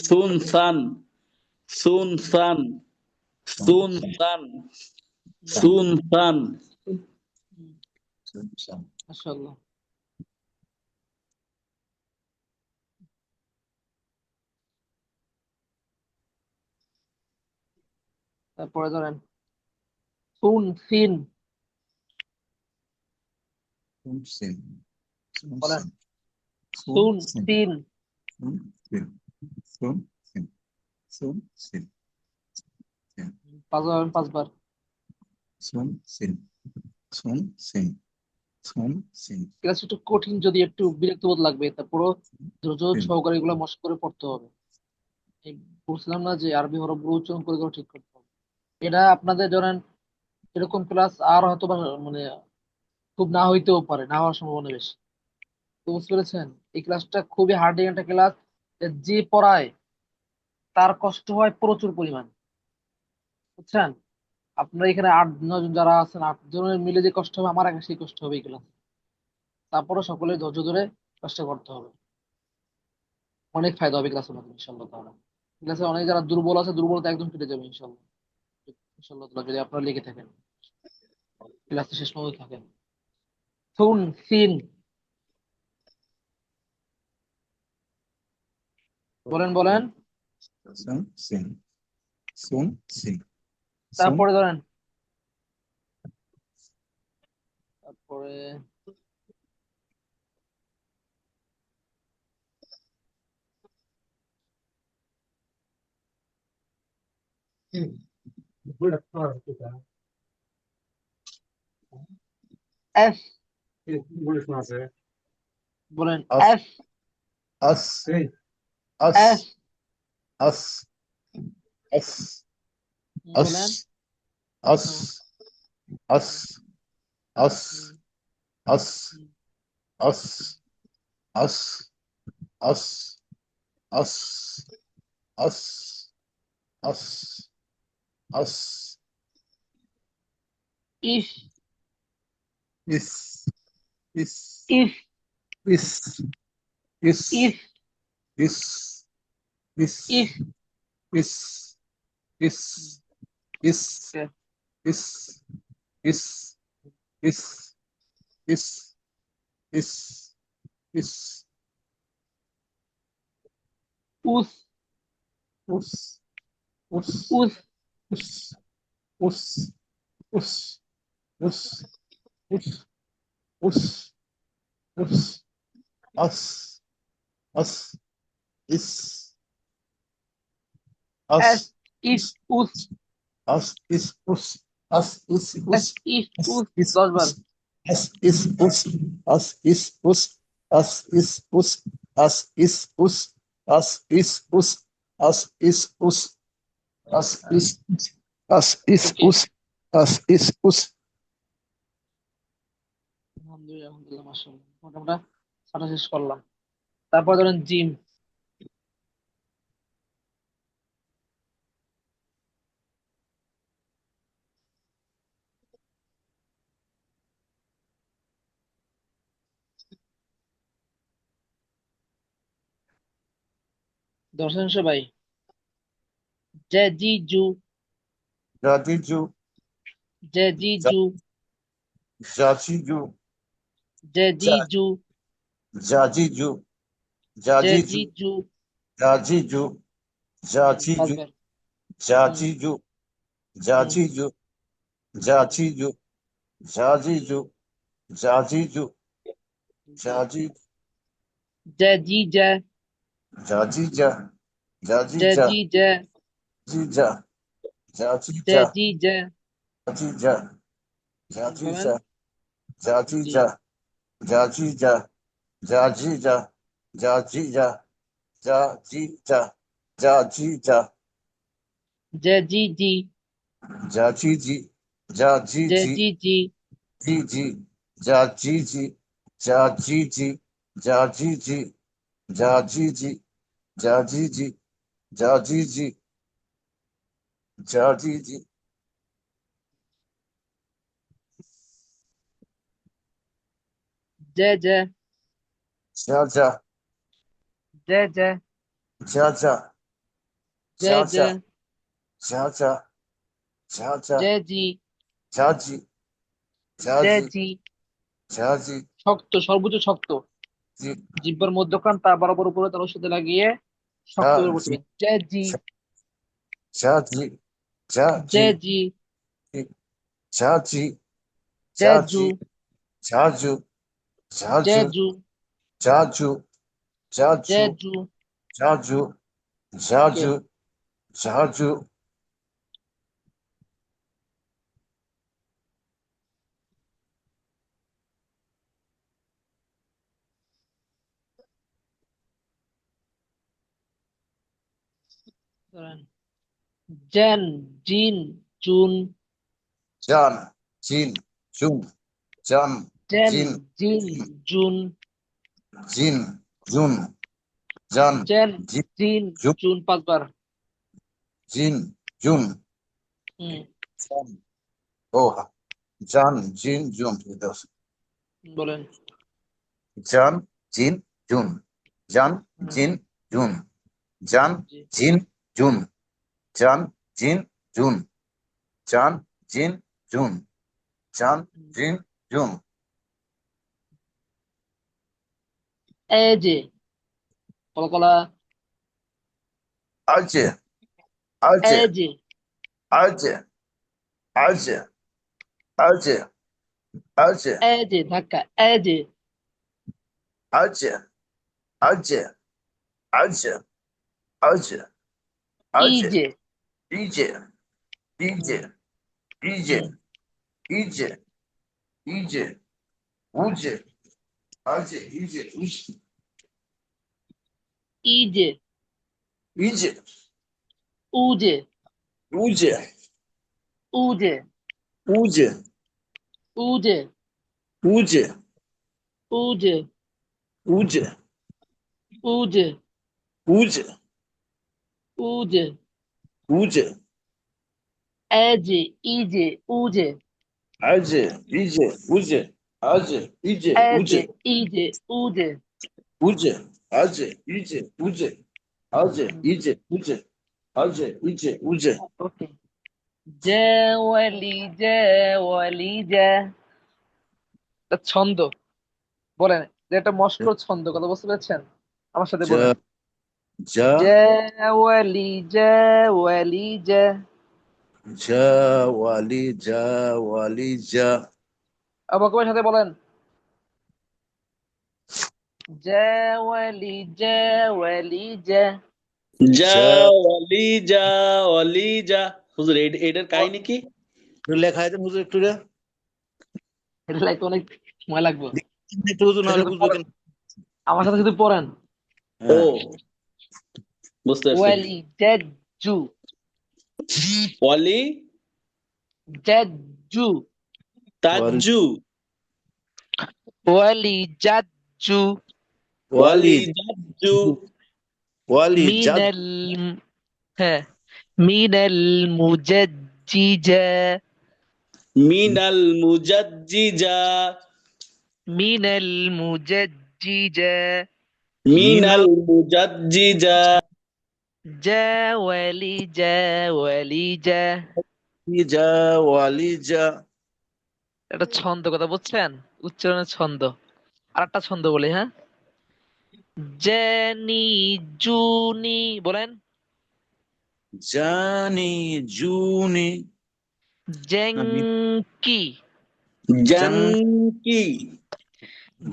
সুন সান সুন সান সুন সান সুন সান Sun. মাশাআল্লাহ। তারপরে ধরেন সুন সিন Sun. Sin. Sun. বলেন Sun. সুন Sin. সিন Sun. Sin. Sun. Sin. Sun. Sin. Sin. পাঁচবার Sun. Sin. Sun. Sin. Sun. Sin. Class একটু কঠিন, যদি একটু বিরক্ত বোধ লাগবে, তারপরও ধৈর্য সহকারে এগুলো মস্ত করে পড়তে হবে। এই বলছিলাম না যে আরবি হরফগুলো উচ্চারণ করে করে ঠিক করতে হবে। এটা আপনাদের ধরেন এরকম ক্লাস আর হয়তো বা মানে খুব না হইতেও পারে, না হওয়ার সম্ভাবনা বেশি। তো বুঝতে পেরেছেন, এই ক্লাসটা খুবই হার্ড একটা ক্লাস। যে পড়ায় তার কষ্ট হয় প্রচুর পরিমাণ, বুঝছেন। আপনারা এখানে 8-9 জন যারা আছেন, 8 জনের মিলে যে কষ্ট হবে, আমার একা সেই কষ্ট হবে এই ক্লাস। তারপরও সকলে ধৈর্য ধরে কষ্ট করতে হবে। অনেক ফায়দা হবে ক্লাসের মাধ্যমে ইনশাল্লাহ তাআলা। ক্লাসে অনেক যারা দুর্বল আছে, দুর্বলতা একদম কেটে যাবে ইনশাল্লাহ। ইনশাল্লাহ তাআলা যদি আপনারা লেগে থাকেন, ক্লাসে শেষ পর্যন্ত থাকেন। সুন সিন বলেন বলেন। Sun. Sin. Sun. Sin. Sun. তারপরে ধরেন তারপরে এস বলেন Us. S Us. S Us. Us. বলেন Us. Us. Us. Us. Us. Us. Us. Us. Us. Us. Us. If Is. Is. If Is. Is. If Is. Is. If Is. Is. Is. Okay. Is. Is. Is. Is. Is. Is. Us Us. Us. Us Us. Us. Us. Us. Us. Us. Us. Us. Us. Is. S Us. If us Us is us. Us is S us. If Us us is 10 bar. us. Us is us. Us is us. Us is us. Us is us. Us is us. Us is us. Us is us is us. Us is us. আলহামদুলিল্লাহ আলহামদুলিল্লাহ মাশাআল্লাহ, মোটামুটি সাটা শেষ করলাম। তারপর ধরেন জিম। দর্শন ভাই। জে জি জু। Jadiju, জে জি জু। Jajiju, জে জি জু। Jajiju, জে Jajiju, জি জু। Jajiju, Jajiju, পাঁচবার। হুম Jajiju, হুম Jajiju, Jajiju, Jajiju, Jajiju, জি। Jajiju, জে জি জে। Jajija, জে Jajija, জি জে। Jija, জে Jajija, জি জে। Jajija, বলেন। Jajija, জি। Jajija, Jajija, Jajija, Jajija, Jajija, Jajija, জে জি জি। Jajiji, জে Jajiji, জি জি। Jiji, Jajiji, Jajiji, Jajiji, Jajiji, Jajiji, Jajiji, Jajiji, জে জে। Jaja, জে জে। Jaja, জে জে। Jaja, Jaja, Jaja, জে জি। Jaji, জে Jaji, জি। Jaji, শক্ত, সর্বোচ্চ শক্ত। Ji, জিহ্বার মধ্যখান তার বরাবর উপরে তালুর সাথে লাগিয়ে শক্ত করে পড়তে Jaji, হবে। জে জি। Jaji, জে Jaji, জি। Jaji, জেজু। Jaji, Jaju, Jaju, জেজু। Jaju, Jaju, জেজু। Jaju, কে? Jaju, Jaju, ধরেন জেন, জিন, জুন। Jan, Jin, Jun, Jan, জেন, Jin, জিন, জুন। Jin, Jun, Jan, জেন, Jin, জিন, Jun, জুন পাঁচবার। Jin, Jun, হুম Jan, oh, Jan, Jin, Jun, বলেন। Jan, Jin, Jun, Jan, হুম Jin, Jun, Jan, জি। Jin, Jun, Jan, Jin, Jun, Jan, Jin, Jun, Jan, হুম। Jin, Jun, এই যে কলকলা। Alce, এই Alce, যে। Alce, Alce, Alce, Alce, এই যে ধাক্কা। এই যে। Alce, Alce, Alce, Alce, ই Alce, যে। iyice, হুম iyice, iyice, হুম। iyice, iyice, uce, Alce, iyice, uce, ই যে। iyice, উ যে। uce, উ যে। uce, উ যে। uce, উ যে। uce, উ যে। uce, উ যে। uce, এ যে। ই যে। উ যে। Alce, iyice, uce, Alce, iyice, এ uce, যে। ই যে। উ যে। uce, Alce, iyice, uce, Alce, iyice, uce, Alce, iyice, uce. ওকে। যে ওয়ালি যে ওয়ালি যে। এটা ছন্দ। বলেন। যে একটা মস্কর ছন্দ, কথা বুঝতে পেরেছেন? আমার সাথে বলেন। Ja, ja, যে ওয়ালি যে ওয়ালি যে। ja, wali, ja, wali, ja, আবার কবার সাথে বলেন। যে ওয়ালি যে ওয়ালি যে। যা ja, অলি যা অলি যা। হুজুর এটার কাহিনী কি? একটু লেখা আছে হুজুর একটু রে। এটা লাইতে অনেক সময় লাগবে। একটু হুজুর এটা নাহলে শুধু বুঝবে পড়েন। কেন। আমার সাথে শুধু পড়েন। ও, হ্যাঁ, বুঝতে পারছি। ওয়ালি জেজু। অলি জেজু। ওয়ালি, তাজ্জু। ওয়ালি জাজু। ওয়ালিজাজ্জু ولجد মিনাল হ্যাঁ মিনাল মুজাজ্জিজা মিনাল মুজাজ্জিজা মিনাল মুজাজ্জিজা মিনাল মুজাজ্জিজা ওয়ালিজা ওয়ালিজা ولجا ولجا এটা ছন্দ কথা বুঝছেন, উচ্চারণের ছন্দ। আর একটা ছন্দ বলি, হ্যাঁ, জেনি জুনি বলেন, جاني جوني জেঙ্কি جن জাঙ্কি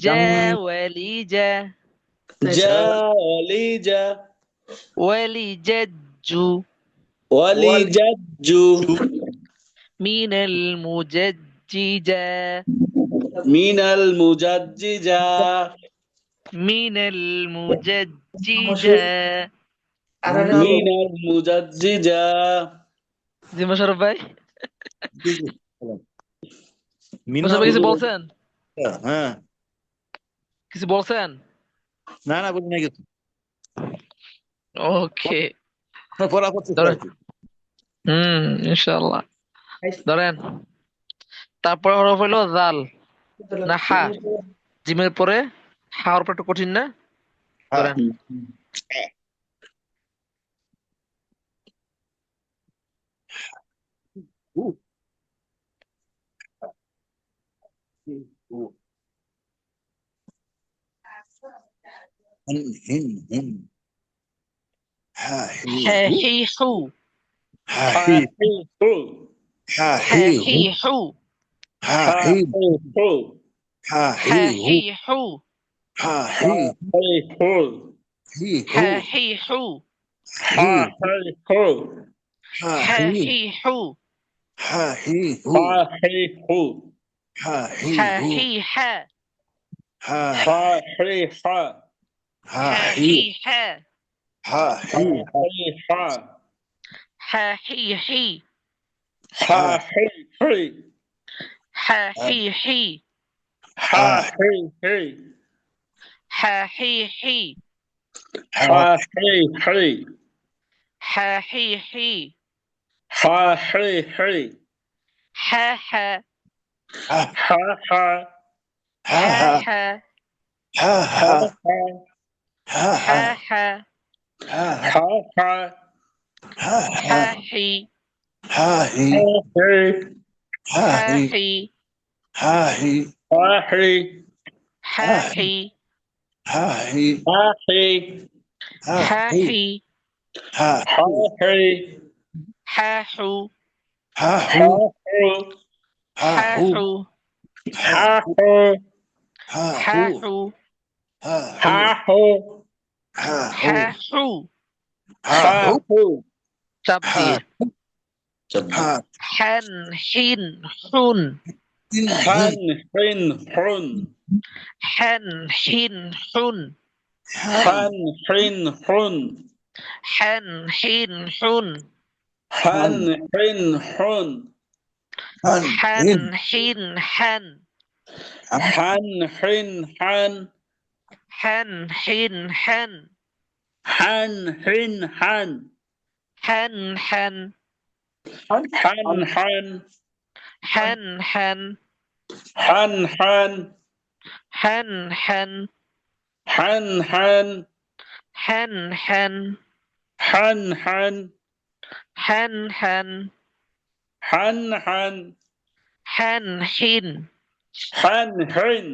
جن ওয়ালিজা জালিজা ওয়ালিজাজ্জু ওয়ালিজাজ্জু মিনাল মুজাজ্জিজা মিনাল মুজাজ্জিজা মিনাল মুজাজ্জিজা। মিনাল মুজাজ্জিজা জি মোশাররফ ভাই, মিনাল মোশাররফ ভাই কিছু বলছেন? হ্যাঁ কিছু বলছেন? না না বলি না কিছু ওকে, পড়া করছে ধরেন। ইনশাআল্লাহ। ধরেন, তারপর হরফ হলো জাল না হা। জিমের পরে হা হরফটা একটু কঠিন না? ধরেন, هن هن هن ها هي হ্যাঁ هو হি হু ها هي হাহিহু ها হ্যাঁ هي হি هو হু ها هي হাহিহু ها হ্যাঁ هي হি هو হু ها هي হাহিহু هي হ্যাঁ هو হি হু هي হাহিহু ها হ্যাঁ هي হি হু ها هي هو হাহিহু ها هي হ্যাঁ هو হি হ্যাঁ ها হাহিহা ها হ্যাঁ هي হি হ্যাঁ ها هي হাহিহা হ্যাঁ হি হি ها হাহিহি হ্যাঁ হি হি হাহিহি হ্যাঁ হি হি হাহিহি হ্যাঁ হি হি হাহিহি হ্যাঁ হ্যাঁ ها হাহা হ্যাঁ ها হ্যাঁ ها ها হাহা ها হ্যাঁ হ্যাঁ ها হাহা ها হ্যাঁ ها হি ها هي হাহি ها হ্যাঁ هي হি ها هي হাহি হ্যাঁ হি ها هي হাহি ها হ্যাঁ هي হি ها হাহি হ্যাঁ হু ها هو হাহু ها হ্যাঁ هو হু ها হাহু ها হ্যাঁ هو হু ها هو হাহু ها هو হ্যাঁ হু ها هو হাহু চাপ দিয়ে ها হ্যান হিন হুন إن হান হিন হুন হ্যান হিন হুন হান হিন হুন হ্যান হিন হুন হান হিন হুন হ্যান হিন হ্যান হান হিন হান হ্যান হিন হ্যান হান হিন হান হ্যান হ্যান হান হান হ্যান হ্যান হান হান হ্যান হ্যান হান হান হ্যান হ্যান হান হান হ্যান হ্যান হান হান হ্যান হিন হান হিন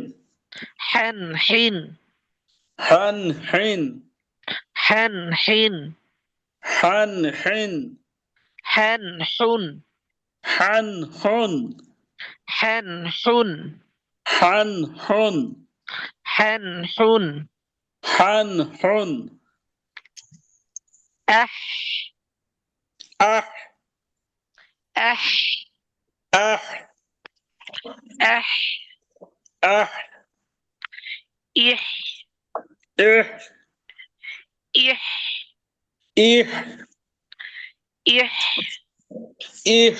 হ্যান হিন হান হিন হ্যান হিন হান হিন হ্যান হুন হান হুন হ্যান হুন হান হুন হ্যান হুন হান হুন আহ আহ আহ আহ আহ আহ ইহ ইহ ইহ ইহ ইহ ইহ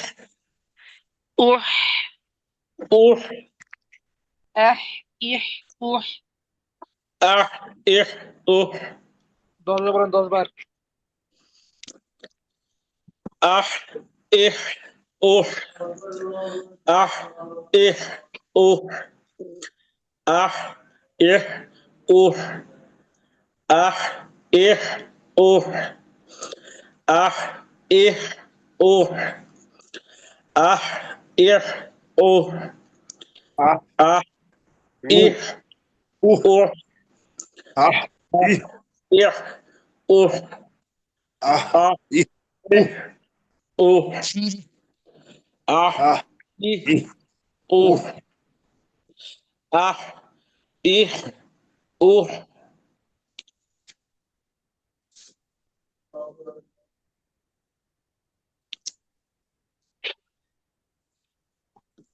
উহ উহ আহ ইহ উহ আহ ইহ উহ 10 বার বলেন, 10 বার। আহ ইহ উহ আহ ইহ উহ আহ ইহ উহ আহ ইহ উহ আহ ইহ উহ আহ ইহ উহ Ah, আহ uh, ইহ uh, উহ ah, ih, ইহ উহ ah, আহ ih, ইহ উহ আহ ah, ইহ ih, উহ আহ ইহ উহ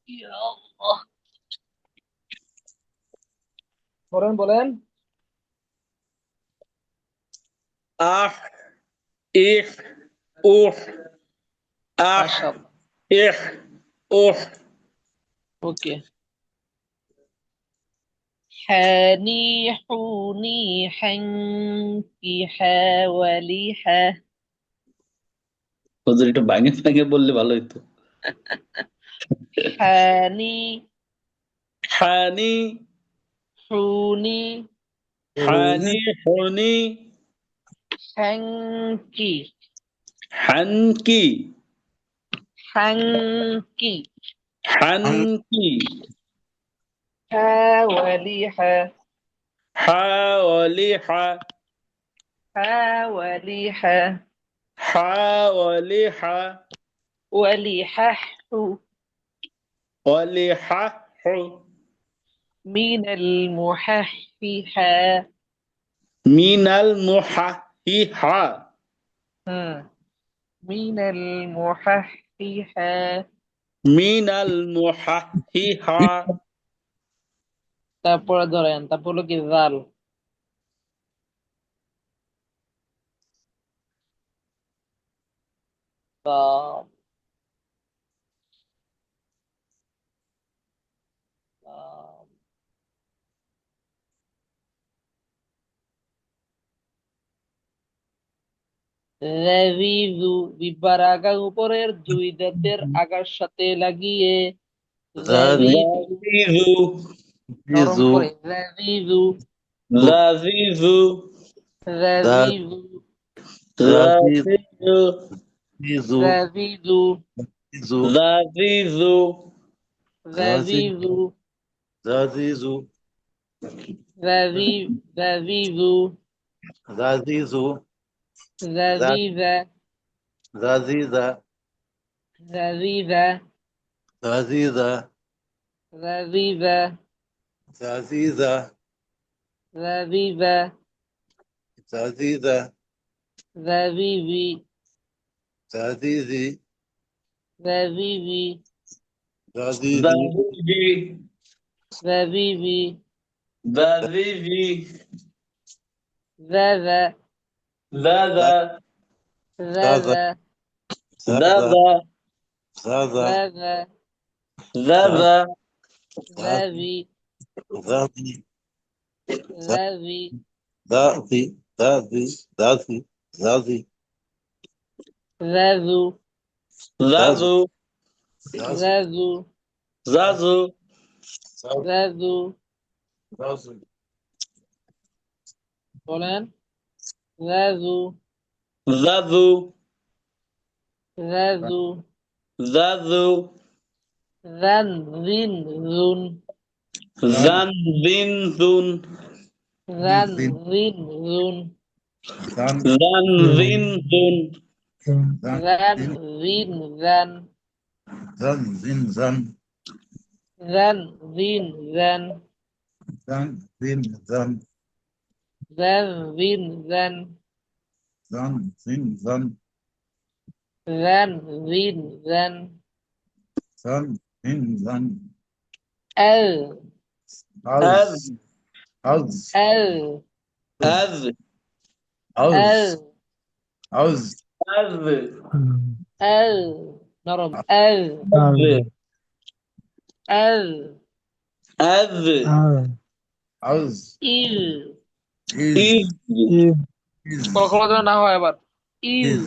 ইয়া আল্লাহ। বলেন বলেন। আহ ইহ উহ আহ মাশাআল্লাহ। ইহ উহ ওকে। حاني حوني حنكي حاوليحة হুজুর একটু ভাঙে ভাঙে বললে ভালো হতো। حاني হানি حوني হানি হুনি حنكي হানকি حنكي হানকি حاوليحة حاوليحة حاوليحة حاوليحة ولحح ولحح من المحححة من المحححة من المحححة من المحححة তারপরে ধরেন, তারপর হলো কি জাল। তা- তা- রেভিজু বিবার আগার উপরের দুই দাঁতের আগার সাথে লাগিয়ে রেভিজু زازيزو নরম zizu, করে রেভিজু زازيزو রেভিজু zazi, زازيزو zizu, রেভিজু zizu, زازيزو zazi, রেভিজু zazizu, রেভিজু zazizu, রেভিজা zaziza, রেভিজা zaziza, রেভিজা zaziza, রেভিজা zaziza, রেভিভি zazizi, রেভিভি zazizi, زازيزي রেভিভি زازيزي ذا زازا zaza, ذا zaza, زازا zaza, ذا زازا ذابي zazi, ذابي zazi, zazi, zazi, zazi, ذاذو zazu, زازو zazu, ذاذو زازو ذاذو zazu, বলেন ذاذو زازو ذاذو زازو ذن ذن ذن زان زين زون ذن ذن ذن zan, زان زين زون zan, ذن ذن ذن zan, zin, zan, ذن ذن ذن zan, zin, zan, ذن ذن ذن zan, zin, zan, ذن ذن ذن zan, zin, zan, ال az, az, ال أز az, ال az, أز ال نرم ال أز ال أز আজ ইজ, ইজ ইজ ইজ ইজ কখনো যেন না হয় আবার। ইজ,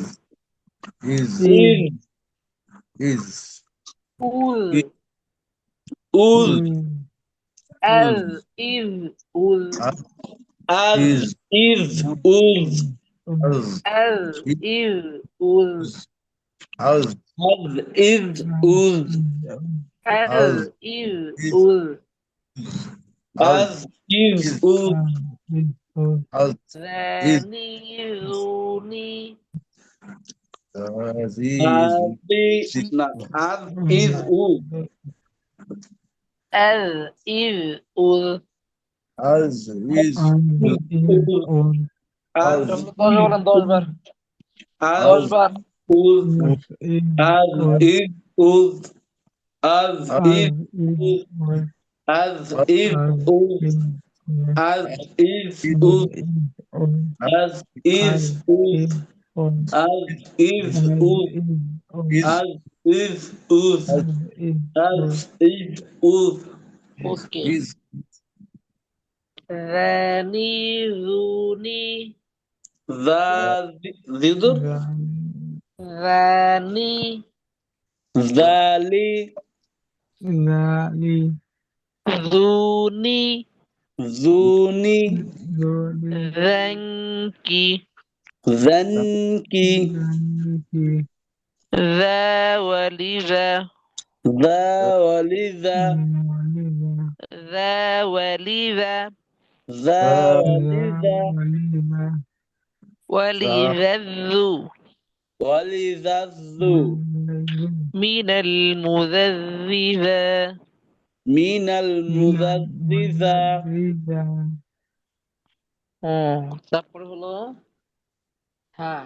ইজ ইজ ইজ ইজ উল, উজ এল, উজ ইজ, উল, আজ ইজ ইজ উজ আজ এল, ইজ, উল, আজ আজ ইজ উজ এল, আজ ইজ, ইজ উল, আজ আজ ইজ ইজ উজ আজ ইজ রেনি, রুনি, আজ আজ ইজ না আজ ইজ উজ এল, ইজ, উল। আজ ইজ উজ আজ আজ 10 বার বলেন, 10 বার, আজ 10 বার। উজ আজ ইজ উজ আজ ইজ উজ আজ ইজ উজ আজ ইজ উজ আজ ইজ উজ আজ ইজ উজ ইজ আজ ইজ উজ আজ ইজ উজ ওকে। ইজ রেনি, রুনি, যা জিদুর রানি, জালি রুনি, জুনি রঙ্কি, জনকি ذا ذا ওয়ালিদা ولذا ذا ওয়ালিদা ولذا الذو ওয়ালিদাযু من المذذذة মিনাল মুযাযযিযা তারপরে হলো হ্যাঁ,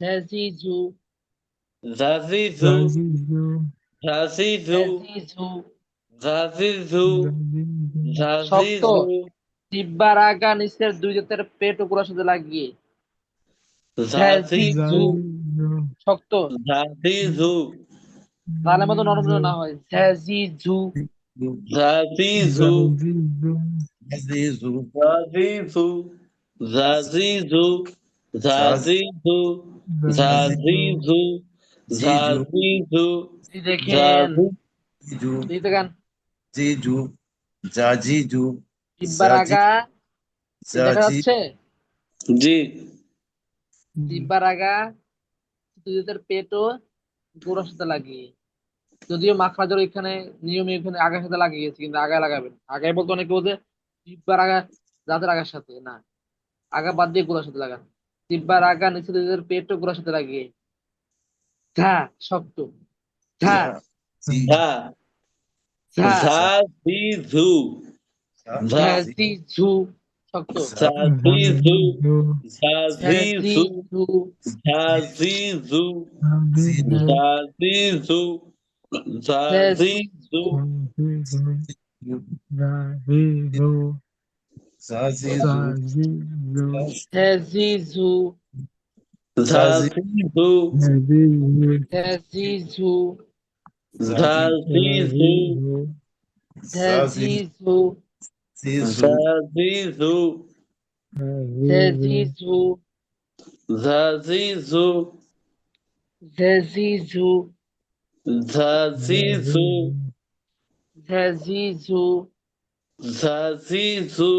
জাজিজু, জাযিযু জাযিযু জাজিজু, জাযিযু শক্ত, জাযিযু জিহ্বার আগা নিচের দুই দাঁতের পেট উপরের সাথে লাগিয়ে, জাযিযু জাজিজু, শক্ত, জাযিযু গালের মতো নরম যেন না হয়, জাজিজু, জাযিযু আজিজু জাযিযু জাযিযু জাযিযু জাযিযু জিজু জাযিযু এই দেখেন, জাযিযু জিজু এই দেখেন, জিজু জাজিজু জিহ্বার জাজি আগা, এই দেখা জাজি যাচ্ছে, জি জিহ্বার আগা দুই দাঁতের পেটও গোড়ার সাথে লাগিয়ে, যদিও মাখরাজের এখানে নিয়মে এখানে আগার সাথে লাগিয়ে গেছে, কিন্তু আগায় লাগাবেন। আগায় বলতে অনেকে বলছে জিহ্বার আগা দাঁতের আগার সাথে না, আগা বাদ দিয়ে গোড়ার সাথে লাগান। জিহ্বার আগা নিচে দুধের পেটও গোড়ার সাথে লাগিয়ে, ঝা, শক্ত, ঝা, জি ঝা ঝা, জাযিযু জাজি ঝাঁঝি, ঝু, শক্ত, জাযিযু ঝাঁঝি, জাযিযু ঝু, জাযিযু জিজু জাযিযু ঝাঁঝি, জাযিযু ঝু, জাজিজু ঝাঁঝি, ঝু, জাজি জাযিযু ঝাঁঝি, ঝু, জাজি জাযিযু জাজি ঝাঁঝি, ঝু, জিজু জাযিযু ঝাঁঝি, ঝু, জাযিযু ঝাঁঝি, ঝু, জাযিযু ঝাঁঝি, ঝু, জাযিযু ঝাঁঝি, ঝু,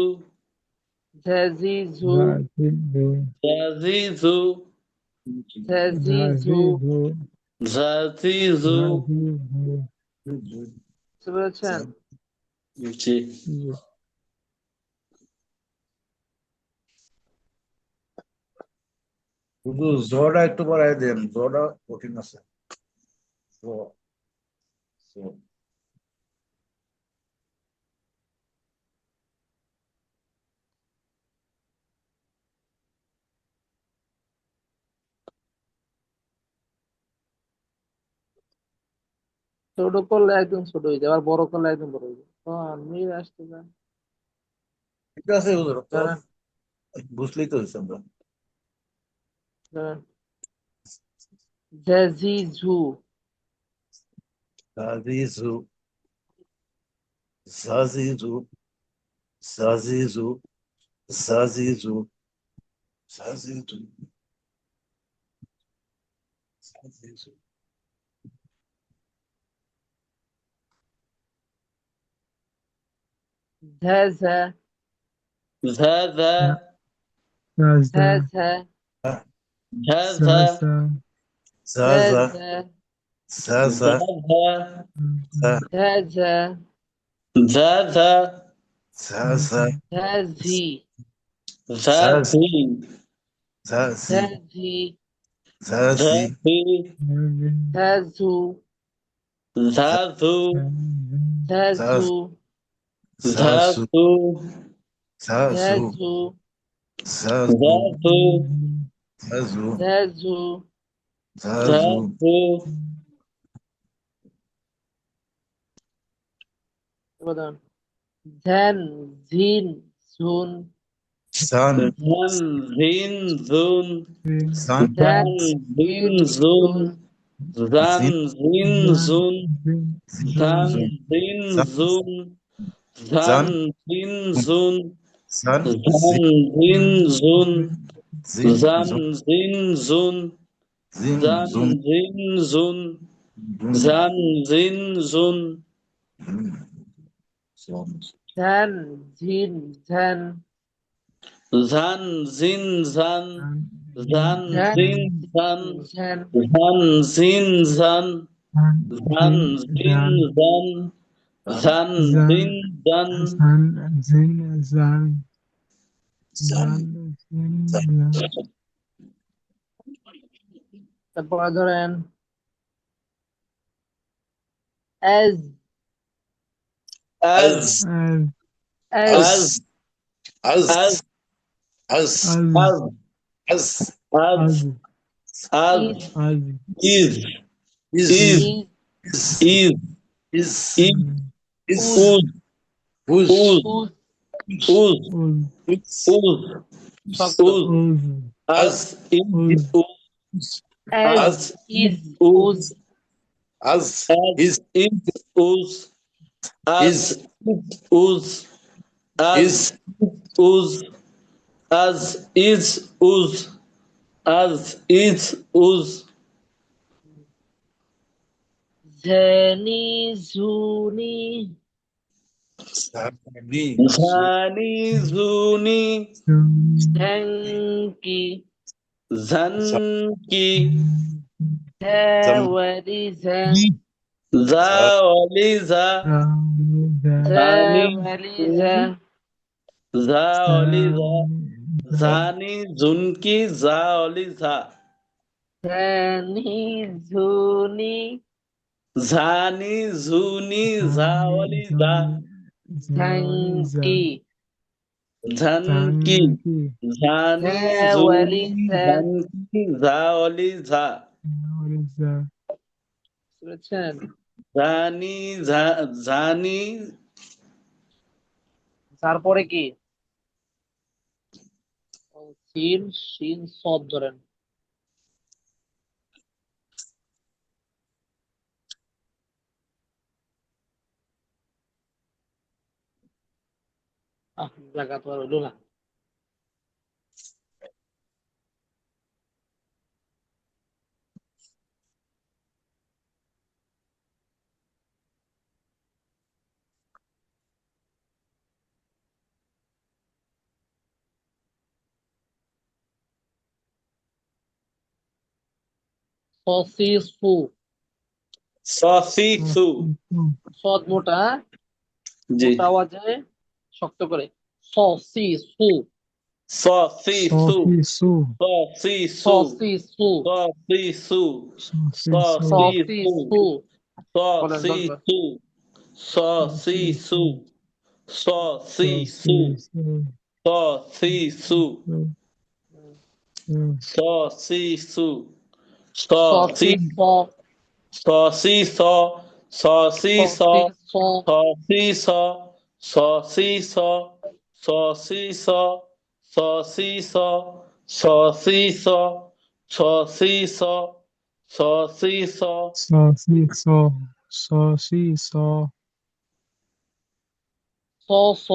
জাযিযু ঝাঁঝি, ঝু, জাযিযু বুঝতে পেরেছেন? জি শুধু জটা একটু বাড়াই দেন জটা কঠিন আছে জ জ ছোট করলে একদম ছোট হয়ে যায়, আবার বড় করলে একদম বড় হয়ে যায়। মিল আসতে যায়। ঠিক আছে হুজুর তো দাঁড়ান, বুঝলেই তো হয়েছে আমরা জাজিজু Zazizu, Zazizu, Zazizu, Zazizu, Zazizu, Zazizu. Jhajha Jhajha Zaza, Jhajha Jhajha Zaza, Jhajha Zaza, Jhajha Jhajha Zaza, ঝাঝি ঝাঝি Zazi, ঝাঝি Zazi, ঝাঝি ঝাঝু ঝাঝু ঝাঝু Zazu, ঝাঝু Zazu, ঝাঝু Zazu, ঝাঝু Zazu, ঝাঝু Zazu, ঝাঝু এবার ঝ্যান ঝিন ঝুন San, ঝান ঝিন ঝুন San, ঝ্যান ঝিন ঝিন ঝুন ঝুন ঝান Zin, ঝিন ঝুন ঝান Zun, ঝিন Zan, ঝুন ঝান Zan, ঝিন ঝুন San, ঝান ঝিন ঝুন Zin, ঝান Zun, ঝিন ঝুন Zin, ঝান Zun, ঝিন ঝুন Zun, ঝান ঝিন ঝুন Zun, ঝ্যান ঝিন ঝ্যান ঝান ঝিন ঝান ঝান ঝ্যান ঝিন ঝান ঝ্যান ঝান ঝিন ঝান ঝান ঝিন ঝান ঝান ঝিন ঝান তারপরে ধরেন এজ আজ age আজ Az, আজ Az, আজ Az, আজ আজ ইজ ইজ Is, ইজ ইজ is Is, is Is, uz Uz, uz uz uz Uz, উজ শক্ত উজ আজ ইজ উজ এজ আজ ইজ উজ উজ Az, আজ Is, ইজ উজ আজ Is, ইজ উজ আজ Is, উজ আজ ইজ উজ আজ ইজ উজ ঝেনি ঝুনি Sani, ঝানি ঝুনি ঝ্যাংকি ঝানকি Zam, ঝ্যাওয়ারি ঝ্যাং জাওয়ালি ঝা ঝানি ঝ্যাওয়ারি ঝ্যা জাওয়ালি ঝা ঝানি ঝুনকি জাওয়ালি ঝা ঝ্যানি ঝুনি ঝানি ঝুনি জাওয়ালি ঝা ঝ্যাংকি ঝানকি ঝানি ঝ্যাওয়ালি ঝুনি ঝ্যা ঝানকি জাওয়ালি ঝা বুঝেছেন ঝানি ঝানি তারপরে কি সিন শিন সদ ধরেন জায়গা তো আর হইলো না সসিসু সসিসু সদ মোটা জি মোটা আওয়াজে শক্ত করে সসিসু সসিসু সসিসু সসিসু সসিসু সসিসু সসিসু বলেন 10 বার সসিসু সসিসু সসিসু সসিসু সসিসু সসি সসিস সসিস সসিস সসিস সসিস সসিস সসিস সসিস সসিস স সি স স সি স সো সি সো সো সি সো স স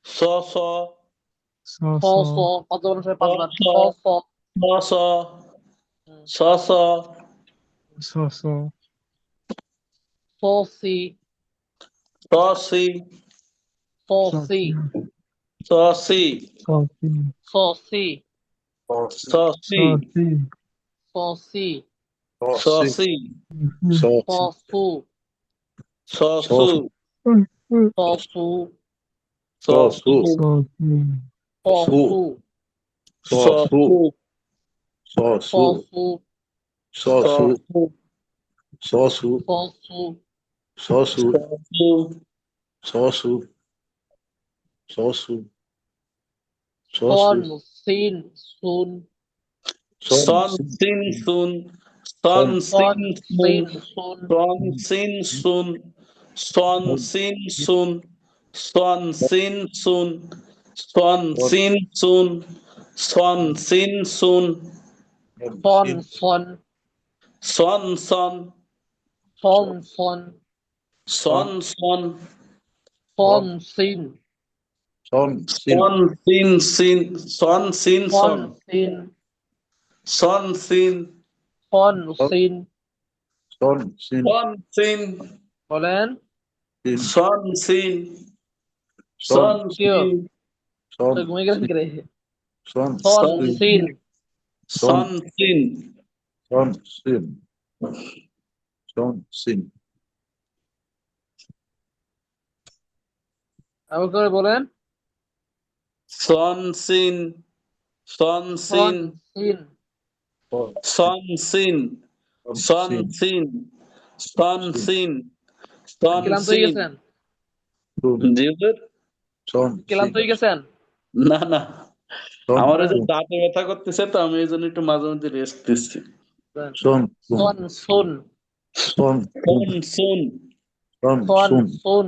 স স সো স সো স কত বলেন স পাঁচবার স স স স স হুম, স স সো সো স সি স সি স সো সি স সি সো সি স সি স সো সি সি স সি স সি স So, সু স so, সু স সু স so, সু so, সো সি স সু স so, সু so, স so, সু so, স so, সু so, so, স সু so, স so, সু so, so, so, so, so, সন so, সিন সুন সন son, সিন সুন সন সন সিন সুন সিন সুন সন সিন সুন সন সিন সুন সন সিন সুন সন সিন সুন সন সিন সুন সন সন সন সন সন সন সন সন সন সিন son, sin, সন সিন সিন সন সিন সন সন সিন সন সিন সন সিন son, sin, সন সিন বলেন sin, সন সিন son, সন কেউ সিন son, ঘুমিয়ে গেছে কি রে son, সন সন sin, সিন সন সিন son, sin, son, sin, আবার করে বলেন সন সিন সন সন সিন সিন সন সিন সন sin, সিন সন সিন সন ক্লান্ত হয়ে সিন গেছেন জি হুজুর? son, ক্লান্ত হয়ে গেছেন না না son, আমার ওই যে হ্যাঁ, দাঁতে ব্যথা করতেছে তো আমি এই জন্য একটু মাঝে মধ্যে রেস্ট দিচ্ছি বলেন। son, সন সুন son, সন সুন son, সন son, সুন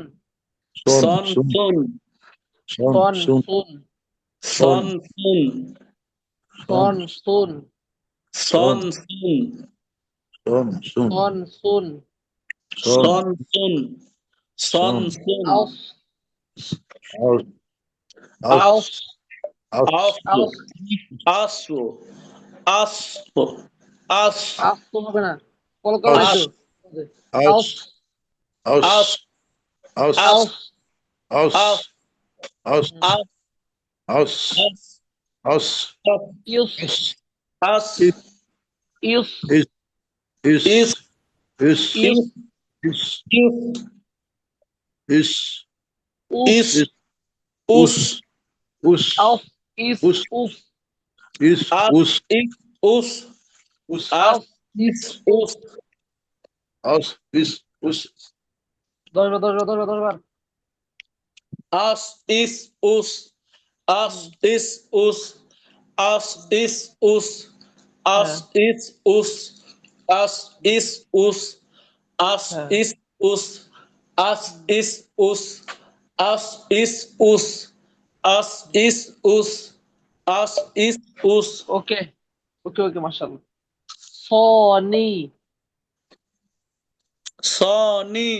son, সন son, সুন son, সন son, সুন সন সুন সন সুন সন সুন son, son, সন সুন সন সুন সন son, সুন আউস aus, আউস aus, আউস আউস আসো আসো আস আউস তো হবে না কলকাতা নাই তো আউস aus, আস aus, আস আউস aus, aus, us aus, us aus, use us use is, is is, use is, is is, is us is us, us us, আউস ইস us, us is, us us, is us us, আস আউস ইস উস aus, is, us, 10 বার আস ইস উস আস ইস উস আস ইস উস আস হ্যাঁ ইস উস আস ইস উস আস হ্যাঁ ইস উস আস ইস উস আস ইস উস আস ইস উস আস ইস উস ওকে ওকে ওকে মাশাআল্লাহ Sony Sony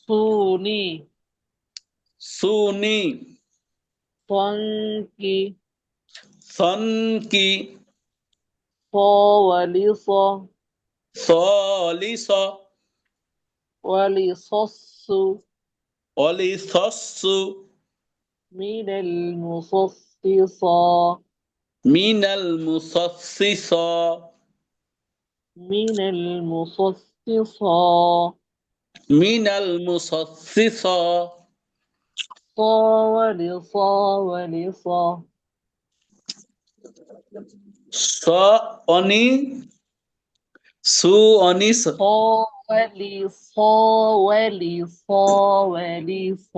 সুনি সুনি সনকি সনকি সওয়ালিস solace ওয়ালিসসু অলিসসু মিনাল মুসাসসিস মিনাল মুসাসসিস মিনাল মুসাসসিস মিনাল মুসাসসিস صوالص ولص স অনি সু অনিস صوالص ولص ولص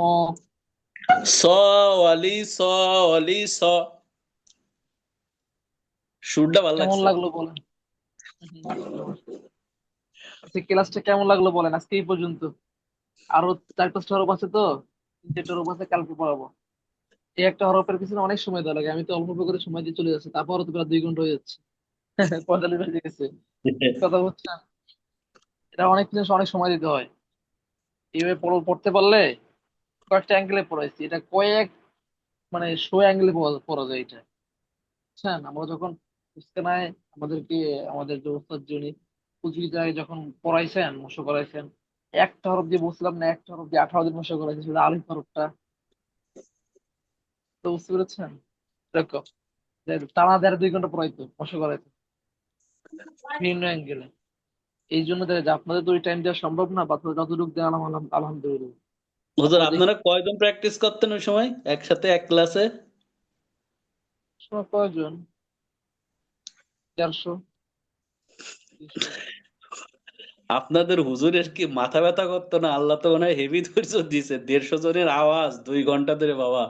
স অলিস অলিস সুরটা ভালো কেমন লাগছে লাগলো বলেন আজকে ক্লাসটা কেমন লাগলো বলেন আজকে এই পর্যন্ত আরো 4-5টা হরফ আছে তো 3-4টা হরফ আছে কালকে পড়াবো এই একটা হরফের পিছনে অনেক সময় দেওয়া লাগে আমি তো অল্প অল্প করে সময় দিয়ে চলে যাচ্ছি তারপর তো প্রায় 2 ঘন্টা হয়ে যাচ্ছে 45 বেজে গেছে। কথা বুঝছেন? এটা অনেক জিনিস অনেক সময় দিতে হয়। এইভাবে পড়তে পারলে কয়েকটা অ্যাঙ্গেলে পড়াইছি, এটা কয়েক মানে শো অ্যাঙ্গেলে পড়া যায় এটা। বুঝছেন? আমরা যখন ইস্তেমায় আমাদেরকে আমাদের যে ওস্তাদ যিনি উজির যখন পড়াইছেন মশা করাইছেন, একটা হরফ দিয়ে বলছিলাম না, একটা হরফ দিয়ে 18 দিন মশা করাইছে, সেটা আলিফ হরফটা। তো বুঝতে পেরেছেন? এরকম যে টানা 1.5-2 ঘন্টা পড়াইতো মশা করাইতো বিভিন্ন অ্যাঙ্গেলে। এই জন্য দেখা যায় আপনাদের তো ওই টাইম দেওয়া সম্ভব না, বা যতটুকু দেওয়া আলহামদুলিল্লাহ। হুজুর তারপর দেখি আপনারা কয়জন প্র্যাকটিস করতেন ওই সময় একসাথে এক ক্লাসে? সময় কয়জন, 150, 200। আপনাদের হুজুরের কি মাথা ব্যথা করতো না? আল্লাহ তো মনে হয় হেভি ধৈর্য দিছে, 150 জনের আওয়াজ 2 ঘন্টা ধরে বাবা,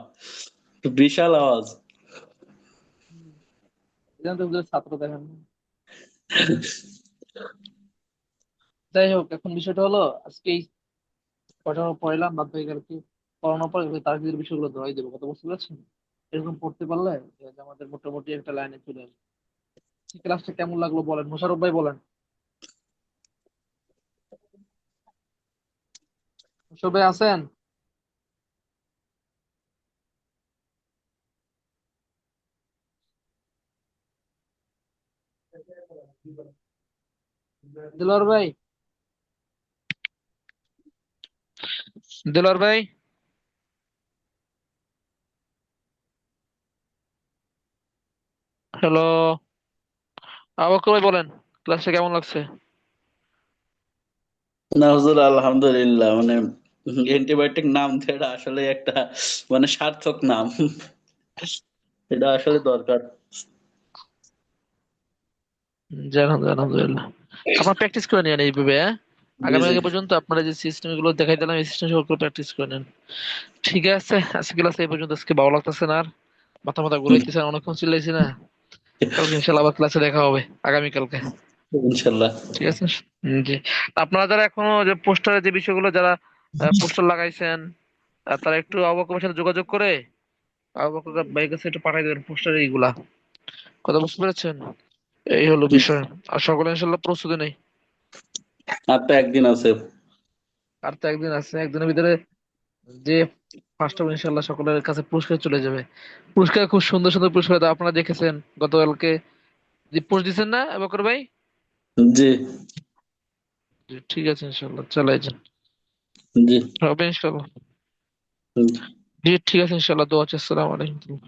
বিশাল আওয়াজ। এখান থেকে ওদের ছাত্র দেখেন না। যাই হোক, এখন বিষয়টা হলো আজকে এই কয়টা পড়াইলাম, বাদ বাকি কালকে পড়ানোর পর তার কিছু বিষয়গুলো ধরাই দেবো। কথা বুঝতে পারছেন? এরকম পড়তে পারলে যে আমাদের মোটামুটি একটা লাইনে চলে আসবে। ক্লাসটা কেমন লাগলো বলেন, মোশারফ ভাই বলেন। মোশারফ ভাই আছেন? দিলওয়ার ভাই, দিলওয়ার ভাই, হ্যালো, আবাকর ভাই বলেন, ক্লাসটা কেমন লাগছে? না হুজুর আলহামদুলিল্লাহ, মানে অ্যান্টিবায়োটিক নাম তো এটা আসলে একটা মানে সার্থক নাম, এটা আসলে দরকার। জি আলহামদুলিল্লাহ। আপনার প্র্যাকটিস করে নেন এইভাবে, হ্যাঁ? জি জি। আগামী পর্যন্ত আপনারা যে সিস্টেম গুলো দেখাই দিলাম এই সিস্টেম সবগুলো প্র্যাকটিস করে নেন। ঠিক আছে, আজকে ক্লাস এই পর্যন্ত। আজকে ভালো লাগতেছে না আর, মাথা মাথা ঘুরাইতেছে, অনেকক্ষণ চিল্লাইছি না। কালকে ইনশাল্লাহ আবার ক্লাসে দেখা হবে, আগামীকালকে। ইনশাল্লাহ। ঠিক আছে। জি। আপনারা যারা এখনো যে পোস্টারের যে বিষয়গুলো যারা পোস্টার লাগাইছেন, তারা একটু আবু বকরের সাথে যোগাযোগ করে আবু বকর ভাইয়ের কাছে একটু পাঠিয়ে দেবেন পোস্টার এইগুলা। কথা বুঝতে পেরেছেন? এই হলো বিষয়। আর সকলে ইনশাল্লাহ প্রস্তুতি নেই। আর তো একদিন আছে। আর তো একদিন আছে, একদিনের ভিতরে যে ফার্স্ট হবে ইনশাল্লাহ সকলের কাছে পুরস্কার চলে যাবে। পুরস্কার খুব সুন্দর সুন্দর পুরস্কার দেয়, আপনারা দেখেছেন গতকালকে যে পোস্ট দিচ্ছেন না আবু বকর ভাই? জি জি, ঠিক আছে ইনশাল্লাহ চালাই যান, জি। হবে ইনশাল্লাহ। হুম। জি ঠিক আছে ইনশাল্লাহ, দোয়া আছে। আসসালামু আলাইকুম।